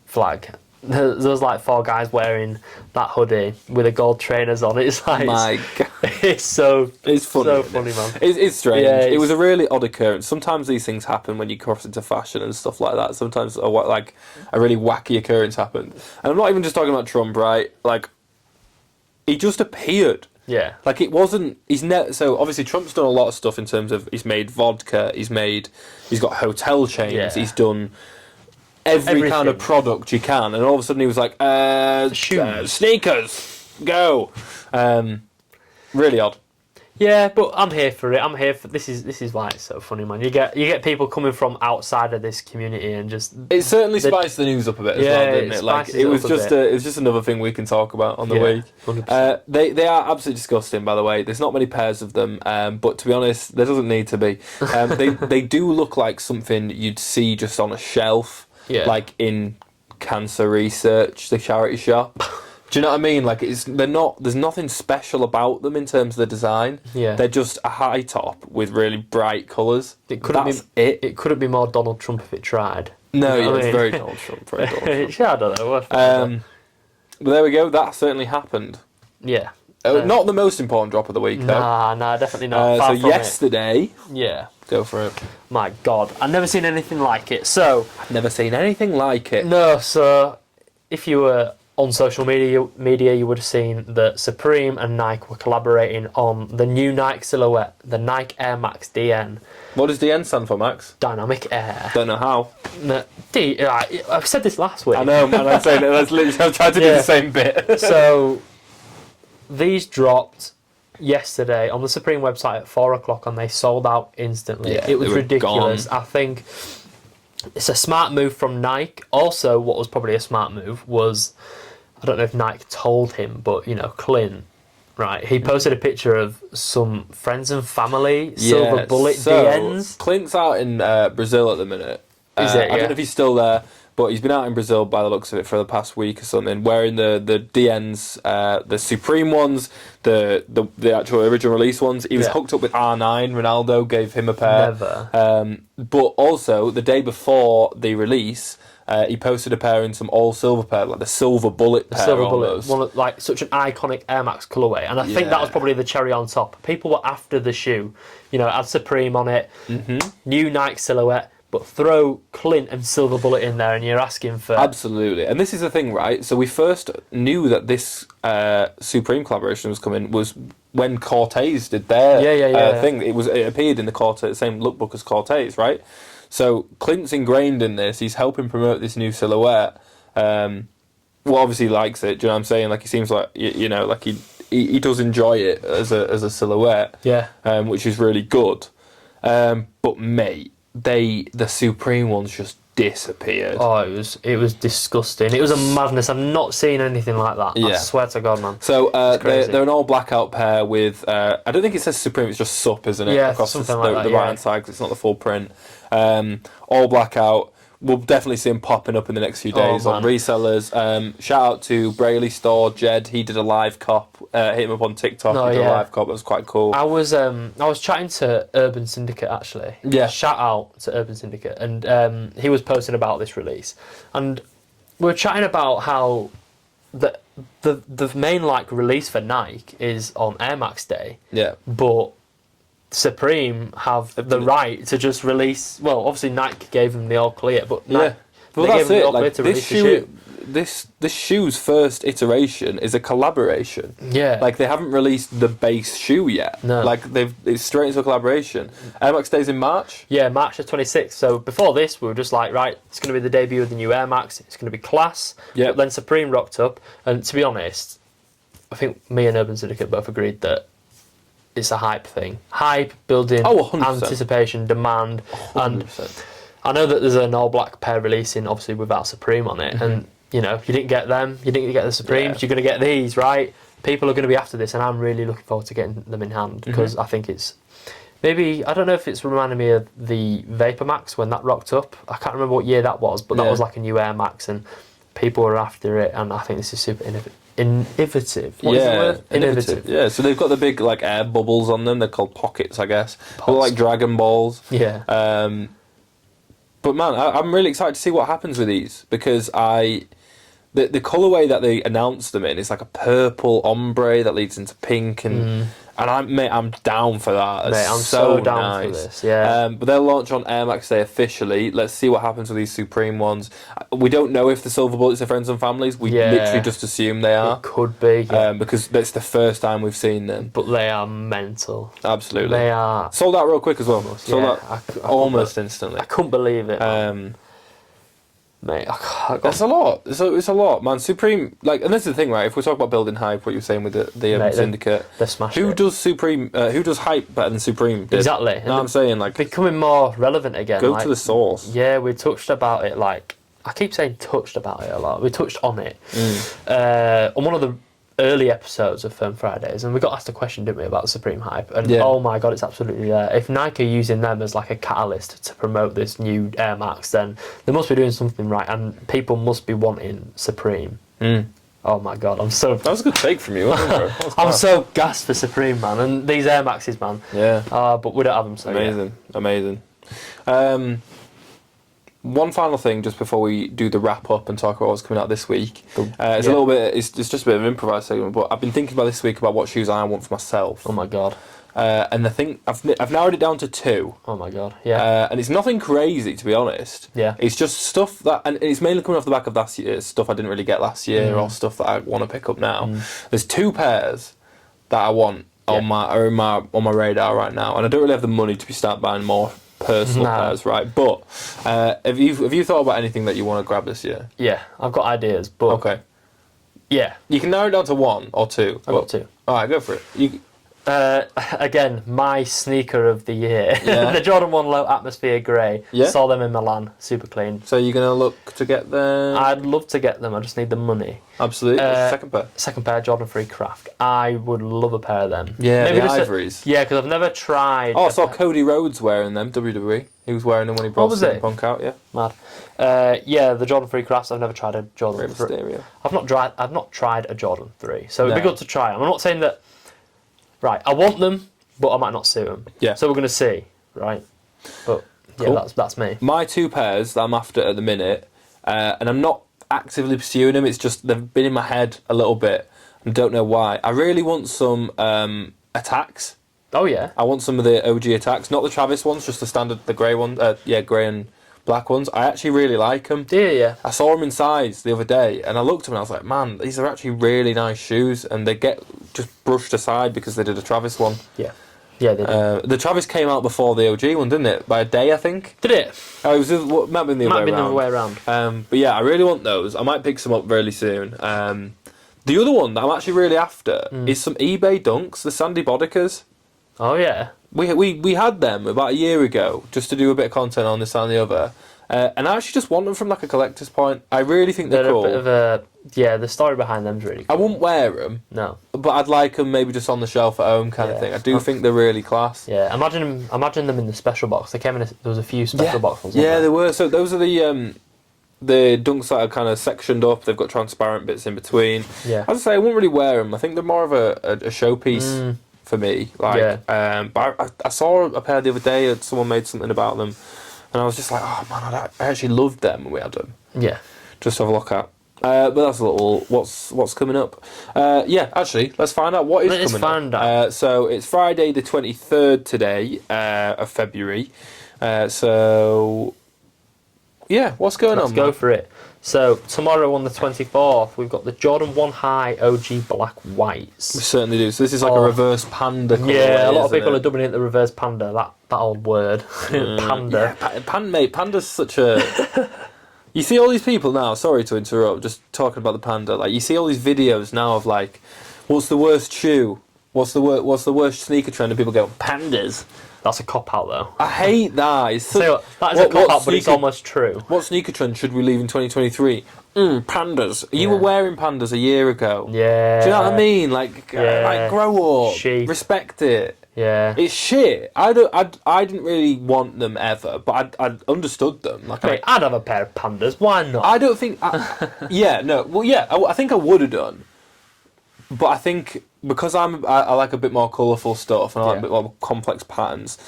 flag. There's like 4 guys wearing that hoodie with the gold trainers on. It's like
my God,
it's
funny.
So funny, man.
It's strange.
Yeah,
it was a really odd occurrence. Sometimes these things happen when you cross into fashion and stuff like that. Sometimes a really wacky occurrence happened. And I'm not even just talking about Trump, right? Like he just appeared.
Yeah.
Like it wasn't. So obviously Trump's done a lot of stuff in terms of he's made vodka. He's got hotel chains.
Yeah.
He's done everything. Kind of product you can, and all of a sudden he was like,
shoes,
sneakers, go. Really odd.
Yeah, but I'm here for it. This is why it's so funny, man. You get people coming from outside of this community and just
it certainly spiced the news up a bit as well, didn't it? Like it was just another thing we can talk about on the week.
100%.
They are absolutely disgusting, by the way. There's not many pairs of them, but to be honest, there doesn't need to be. They do look like something you'd see just on a shelf, like in cancer research, the charity shop. Do you know what I mean? Like there's nothing special about them in terms of the design.
Yeah.
They're just a high top with really bright colours.
It couldn't be more Donald Trump if it tried.
No, it's very Donald Trump. Very Donald Trump.
Yeah, I don't know.
But there we go. That certainly happened.
Yeah.
Not the most important drop of the week, though.
Nah, definitely not.
So yesterday,
yeah,
go for it.
My God, I've never seen anything like it. So
I've never seen anything like it.
No, so if you were on social media, you would have seen that Supreme and Nike were collaborating on the new Nike silhouette, the Nike Air Max DN.
What does DN stand for, Max?
Dynamic Air.
Don't know how.
No, I've said this last week.
I know, man. I'm saying it. I've tried to do the same bit.
So these dropped yesterday on the Supreme website at 4:00 and they sold out instantly.
Yeah,
it was
they were
ridiculous.
gone.
I think it's a smart move from Nike. Also, what was probably a smart move was, I don't know if Nike told him, but Clint, right? He posted a picture of some friends and family silver bullet DNs.
Clint's out in Brazil at the minute.
Is it?
I don't know if he's still there, but he's been out in Brazil by the looks of it for the past week or something, wearing the DNs, the Supreme ones, the actual original release ones. He was hooked up with R9. Ronaldo gave him a pair.
Never.
But also, the day before the release, he posted a pair in some all silver pair, like the silver bullet pair.
Silver
almost.
bullet, one of, like such an iconic Air Max colourway, and I think that was probably the cherry on top. People were after the shoe, it had Supreme on it, new Nike silhouette, but throw Clint and silver bullet in there, and you're asking for
absolutely. And this is the thing, right? So we first knew that this Supreme collaboration was coming was when Cortez did their thing. It appeared in the same lookbook as Cortez, right? So Clint's ingrained in this. He's helping promote this new silhouette. Well, obviously he likes it. Do you know what I'm saying? Like he seems like like he does enjoy it as a silhouette.
Yeah.
Which is really good. But mate, the Supreme ones just disappeared.
Oh, it was disgusting. It was a madness. I've not seen anything like that. I swear to God, man.
So they're an all blackout pair with I don't think it says Supreme. It's just Sup, isn't it?
Yeah,
across
something
the
like that,
right hand side because it's not the full print. All blackout. We'll definitely see him popping up in the next few days on resellers. Shout out to Brayley Store, Jed. He did a live cop. Hit him up on TikTok. He did a live cop. That was quite cool.
I was chatting to Urban Syndicate actually.
Yeah.
Shout out to Urban Syndicate, and he was posting about this release, and we were chatting about how the main release for Nike is on Air Max Day.
Yeah.
But Supreme have the right to just release. Well, obviously Nike gave them the all clear, but Nike,
well,
they
that's
gave them the
it.
all clear to release the shoe.
This shoe's first iteration is a collaboration.
Yeah.
Like they haven't released the base shoe yet.
No.
Like it's straight into a collaboration. Air Max Day's in March.
Yeah, March the 26th. So before this, we were just like, right, it's going to be the debut of the new Air Max. It's going to be class.
Yeah.
But then Supreme rocked up, and to be honest, I think me and Urban Syndicate both agreed that it's a hype thing. Hype, building,
100%.
anticipation, demand.
100%.
And I know that there's an all-black pair releasing, obviously, without Supreme on it. And, you didn't get them. You didn't get the Supremes. You're going to get these, right? People are going to be after this, and I'm really looking forward to getting them in hand because I think it's... Maybe, I don't know if it's reminding me of the Vapor Max when that rocked up. I can't remember what year that was, but that was like a new Air Max, and people were after it, and I think this is super innovative. What is the word? Innovative.
Yeah, so they've got the big air bubbles on them. They're called pockets, I guess. They're like Dragon Balls.
Yeah.
But man, I'm really excited to see what happens with these because the colourway that they announced them in is like a purple ombre that leads into pink and I'm down for that.
Mate, I'm so down for this. Yeah.
But they'll launch on Air Max Day officially. Let's see what happens with these Supreme ones. We don't know if the silver bullets are friends and families. We literally just assume they are.
It could be. Yeah.
Because that's the first time we've seen them.
But they are mental.
Absolutely.
They are.
Sold out real quick as well. Sold out almost instantly.
I couldn't believe it. Mate,
That's a lot. It's a lot, man. Supreme, and this is the thing, right? If we talk about building hype, what you were saying with the Syndicate,
they're smashing.
Who does Supreme? Who does hype better than Supreme did?
Exactly.
No, I'm saying
becoming more relevant again.
Go to the source.
Yeah, we touched about it. I keep saying touched about it a lot. We touched on it on one of the early episodes of Firm Fridays, and we got asked a question, didn't we, about the Supreme hype? And oh my god, it's absolutely there. If Nike are using them as a catalyst to promote this new Air Max, then they must be doing something right, and people must be wanting Supreme. Oh my god,
That was a good take from you, wasn't it?
I'm so gassed for Supreme, man, and these Air Maxes, man.
Yeah.
But we don't have them, so
amazing. One final thing, just before we do the wrap up and talk about what's coming out this week. It's a little bit. It's just a bit of an improvised segment, but I've been thinking about this week about what shoes I want for myself.
Oh my god.
And the thing I've narrowed it down to 2.
Oh my god. Yeah.
And it's nothing crazy, to be honest.
Yeah.
It's just stuff that, and it's mainly coming off the back of last year, stuff I didn't really get last year, or stuff that I want to pick up now. There's 2 pairs that I want on my radar right now, and I don't really have the money to be start buying more personal pairs, right? But have you thought about anything that you want to grab this year?
Yeah, I've got ideas, but
okay.
Yeah.
You can narrow it down to 1 or 2.
I've got 2.
All right, go for it.
Again, my sneaker of the year,
Yeah.
the Jordan 1 Low Atmosphere Grey.
Yeah.
Saw them in Milan, super clean.
So you're gonna look to get them?
I'd love to get them. I just need the money.
Absolutely. What's the second pair?
Second pair, Jordan 3 Craft. I would love a pair of them.
Yeah,
Maybe
the
just
ivories.
yeah, because I've never tried.
Oh, I saw Cody Rhodes wearing them. WWE. He was wearing them when he brought
was
CM
it?
Punk out. Yeah.
Mad. Yeah, the Jordan 3 Crafts. I've never tried a Jordan
Rey
3.
Mysterio.
I've not tried a Jordan 3, so it'd be
No.
good to try them. I'm not saying that. Right, I want them, but I might not suit them.
Yeah.
So we're gonna see, right? But yeah,
Cool.
that's me.
My two pairs that I'm after at the minute, and I'm not actively pursuing them. It's just they've been in my head a little bit. and don't know why. I really want some attacks.
Oh yeah.
I want some of the OG attacks, not the Travis ones, just the standard, the grey ones. Grey and black ones. I actually really like them.
Yeah.
I saw them in size the other day, and I looked at them and I was like, man, these are actually really nice shoes, and they get just brushed aside because they did a Travis one.
Yeah. Yeah, they did.
The Travis came out before the OG one, didn't it? By a day, I think.
Did it?
Oh, it was might have been the other way around. But yeah, I really want those. I might pick some up really soon. The other one that I'm actually really after is some eBay Dunks, the Sandy Bodicas.
Oh yeah.
We had them about a year ago just to do a bit of content on this and the other. And I actually just want them from like a collector's point. I really think they're cool.
A bit of a, the story behind them's really cool.
I wouldn't wear them.
No.
But I'd like them maybe just on the shelf at home kind of thing. I do think they're really class.
Yeah, imagine them in the special box. They came in. There was a few special box ones.
Yeah, there were. So those are the Dunks that are kind of sectioned up. They've got transparent bits in between.
Yeah.
As I say, I wouldn't really wear them. I think they're more of a showpiece for me. Like, but I saw a pair the other day. And someone made something about them, and I was just like, oh man, I actually loved them when we had them.
Yeah.
Just to have a look at. But that's a little what's coming up. Actually, let's find out what is coming up.
Let's find out.
So it's Friday the 23rd today of February. So yeah, what's going on?
Let's go for it. So tomorrow on the 24th, we've got the Jordan 1 High OG Black Whites.
We certainly do. So this is like a reverse panda colourway,
Yeah, a lot of people
isn't
are dubbing it the reverse panda. That old word, panda.
Yeah, panda's such a. You see all these people now. Sorry to interrupt. Just talking about the panda. Like you see all these videos now of like, what's the worst shoe? What's the worst sneaker trend? And people go pandas.
That's a cop out though.
I hate that. It's such,
that is a cop out, but it's almost true.
What sneaker trend should we leave in 2023? Pandas. You were wearing pandas a year ago.
Yeah.
Do you know what I mean? Like grow up.
Sheep.
Respect it.
Yeah.
It's shit. I didn't really want them ever, but I understood them. Like
I'd have a pair of pandas. Why not?
I don't think. I think I would have done, but I think because I like a bit more colourful stuff and I like a bit more complex patterns.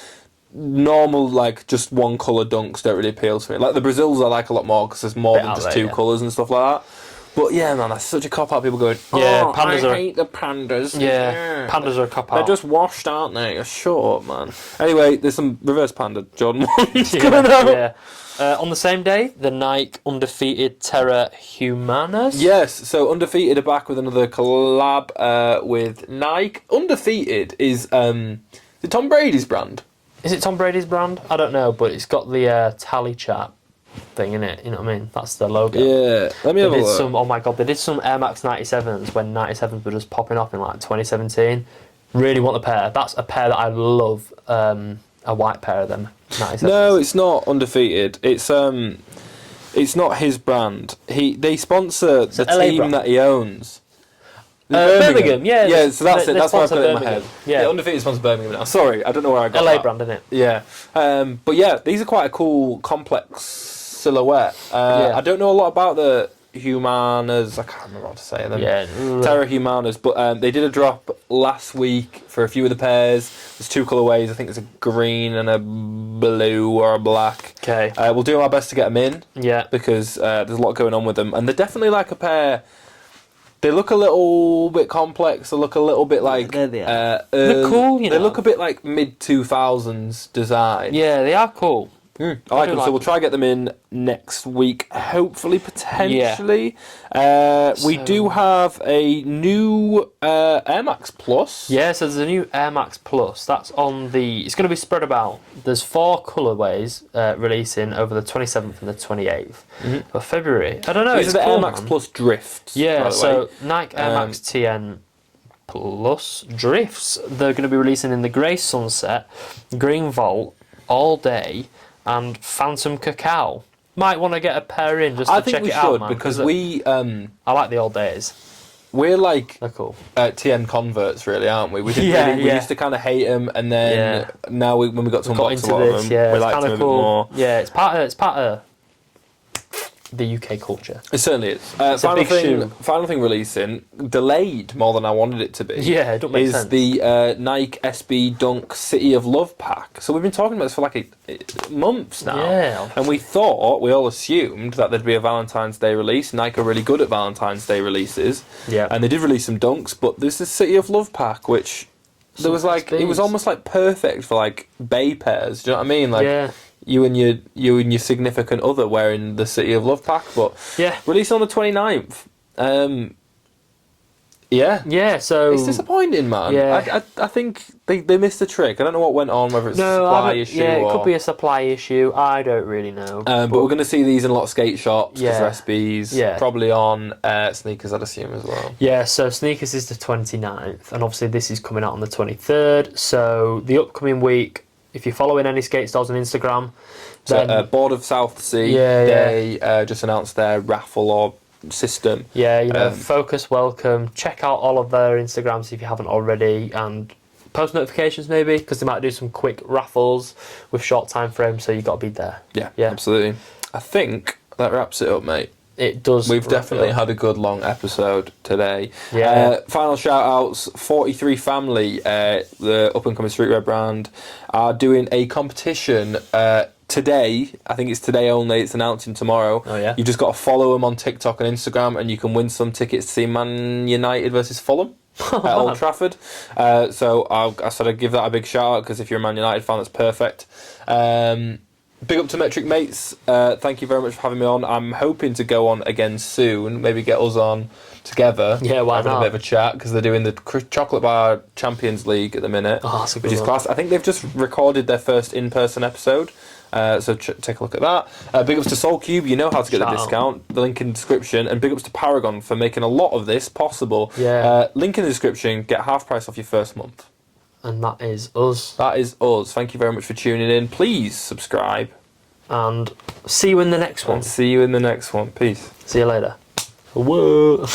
Normal like just one colour dunks don't really appeal to me. Like the Brazils I like a lot more because there's more than just two colours and stuff like that. But yeah, man, that's such a cop out. People going,
pandas
I hate the pandas.
Yeah, pandas are a cop out.
They're just washed, aren't they? Shut up, man. Anyway, there's some reverse panda Jordan ones coming out.
Yeah. On the same day, the Nike Undefeated Terra Humanas.
Yes, so Undefeated are back with another collab with Nike. Undefeated is Tom Brady's brand.
Is it Tom Brady's brand? I don't know, but it's got the tally chart thing in it. You know what I mean? That's the logo.
Yeah, let me have a look.
Oh my god, they did some Air Max 97s when 97s were just popping off in like 2017. Really want a pair. That's a pair that I love. A white pair of them 97s.
No, it's not Undefeated. It's not his brand. They sponsor the
LA
team
brand.
that he owns.
Birmingham, yeah.
Yeah, so that's it. That's why I've got it in my
Birmingham.
head.
Yeah.
Undefeated sponsors Birmingham now. Sorry, I don't know where I got
LA
that.
brand, isn't it?
Yeah. But yeah, these are quite a cool, complex silhouette. I don't know a lot about the Humanas. I can't remember how to say them.
Yeah.
Terra Humanas. But they did a drop last week for a few of the pairs. There's two colourways. I think it's a green and a blue or a black.
Okay.
We'll do our best to get them in.
Yeah.
Because there's a lot going on with them. And they're definitely like a pair. They look a little bit complex. They look a little bit like
There they are. They're cool, you know.
They look a bit like mid 2000s design.
Yeah, they are cool.
I like them. So we'll try to get them in next week. Hopefully, potentially. We do have a new Air Max Plus.
Yeah, so there's a new Air Max Plus. That's on the. It's going to be spread about. There's 4 colourways releasing over the 27th and the 28th of February. I don't know.
These
It's
are the
cool,
Air Max
man.
Plus Drifts.
Yeah,
by the
so
way.
Nike Air Max TN plus drifts. They're going to be releasing in the Grey Sunset, Green Vault, All Day, and Phantom Cacao. Might want to get a pair in just to check it out, man.
Because we
I like the All Days.
we're like
They're cool.
TN converts, really, aren't we? We didn't
Yeah,
really, we
yeah.
used to kind of hate them, and then now when we got to
Got
unbox
into
a lot of
this,
them,
yeah.
we
It's
like
kind
them a
of
bit
cool.
more.
Yeah, it's part of the UK culture.
It certainly is.
It's a big shoe.
Final thing releasing, delayed more than I wanted it to be.
Yeah, it don't make
is
sense.
the Nike SB Dunk City of Love pack. So we've been talking about this for like months now.
Yeah.
And we all assumed that there'd be a Valentine's Day release. Nike are really good at Valentine's Day releases.
Yeah.
And they did release some dunks, but there's this City of Love pack, which there was like, it was
SBs.
almost like perfect for like bay pairs. Do you know what I mean? Like,
Yeah.
you and your significant other wearing the City of Love pack, but
Yeah.
released on the 29th. Yeah.
Yeah, so...
It's disappointing, man.
Yeah.
I think they missed the trick. I don't know what went on, whether it's a
No,
supply issue
yeah,
or...
it could be a supply issue. I don't really know.
but we're going to see these in a lot of skate shops because
Yeah.
they're SBs.
Yeah.
Probably on sneakers, I'd assume, as well.
Yeah, so Sneakers is the 29th, and obviously this is coming out on the 23rd. So the upcoming week, if you're following any skate stores on Instagram, then
So, Board of South Sea,
Yeah,
they just announced their raffle or system.
yeah, you know,
um,
Focus Welcome. Check out all of their Instagrams if you haven't already, and post notifications maybe, because they might do some quick raffles with short time frames. So you got to be there.
Yeah,
Yeah.
absolutely. I think that wraps it up, mate.
It does.
We've
wrap it
definitely
up.
had a good long episode today.
Yeah.
Final shout outs 43 Family, the up and coming streetwear brand, are doing a competition today. I think it's today only, it's announcing tomorrow.
Oh, yeah?
You've just got to follow them on TikTok and Instagram, and you can win some tickets to see Man United versus Fulham at Old Trafford. So I sort of give that a big shout out, because if you're a Man United fan, that's perfect. Big up to Metric Mates. Thank you very much for having me on. I'm hoping to go on again soon. Maybe get us on together.
Yeah, why
having
not?
a bit of a chat, because they're doing the Chocolate Bar Champions League at the minute,
Oh, that's a good
which is
one.
class. I think they've just recorded their first in-person episode. So take a look at that. Big ups to Soul Cube. You know how to get
Shout
the
out.
discount. The link in the description. And big ups to Paragn for making a lot of this possible.
Yeah.
Link in the description. Get half price off your first month.
And that is us.
That is us. Thank you very much for tuning in. Please subscribe.
And see you in the next one.
And see you in the next one. Peace.
See you later. Whoa.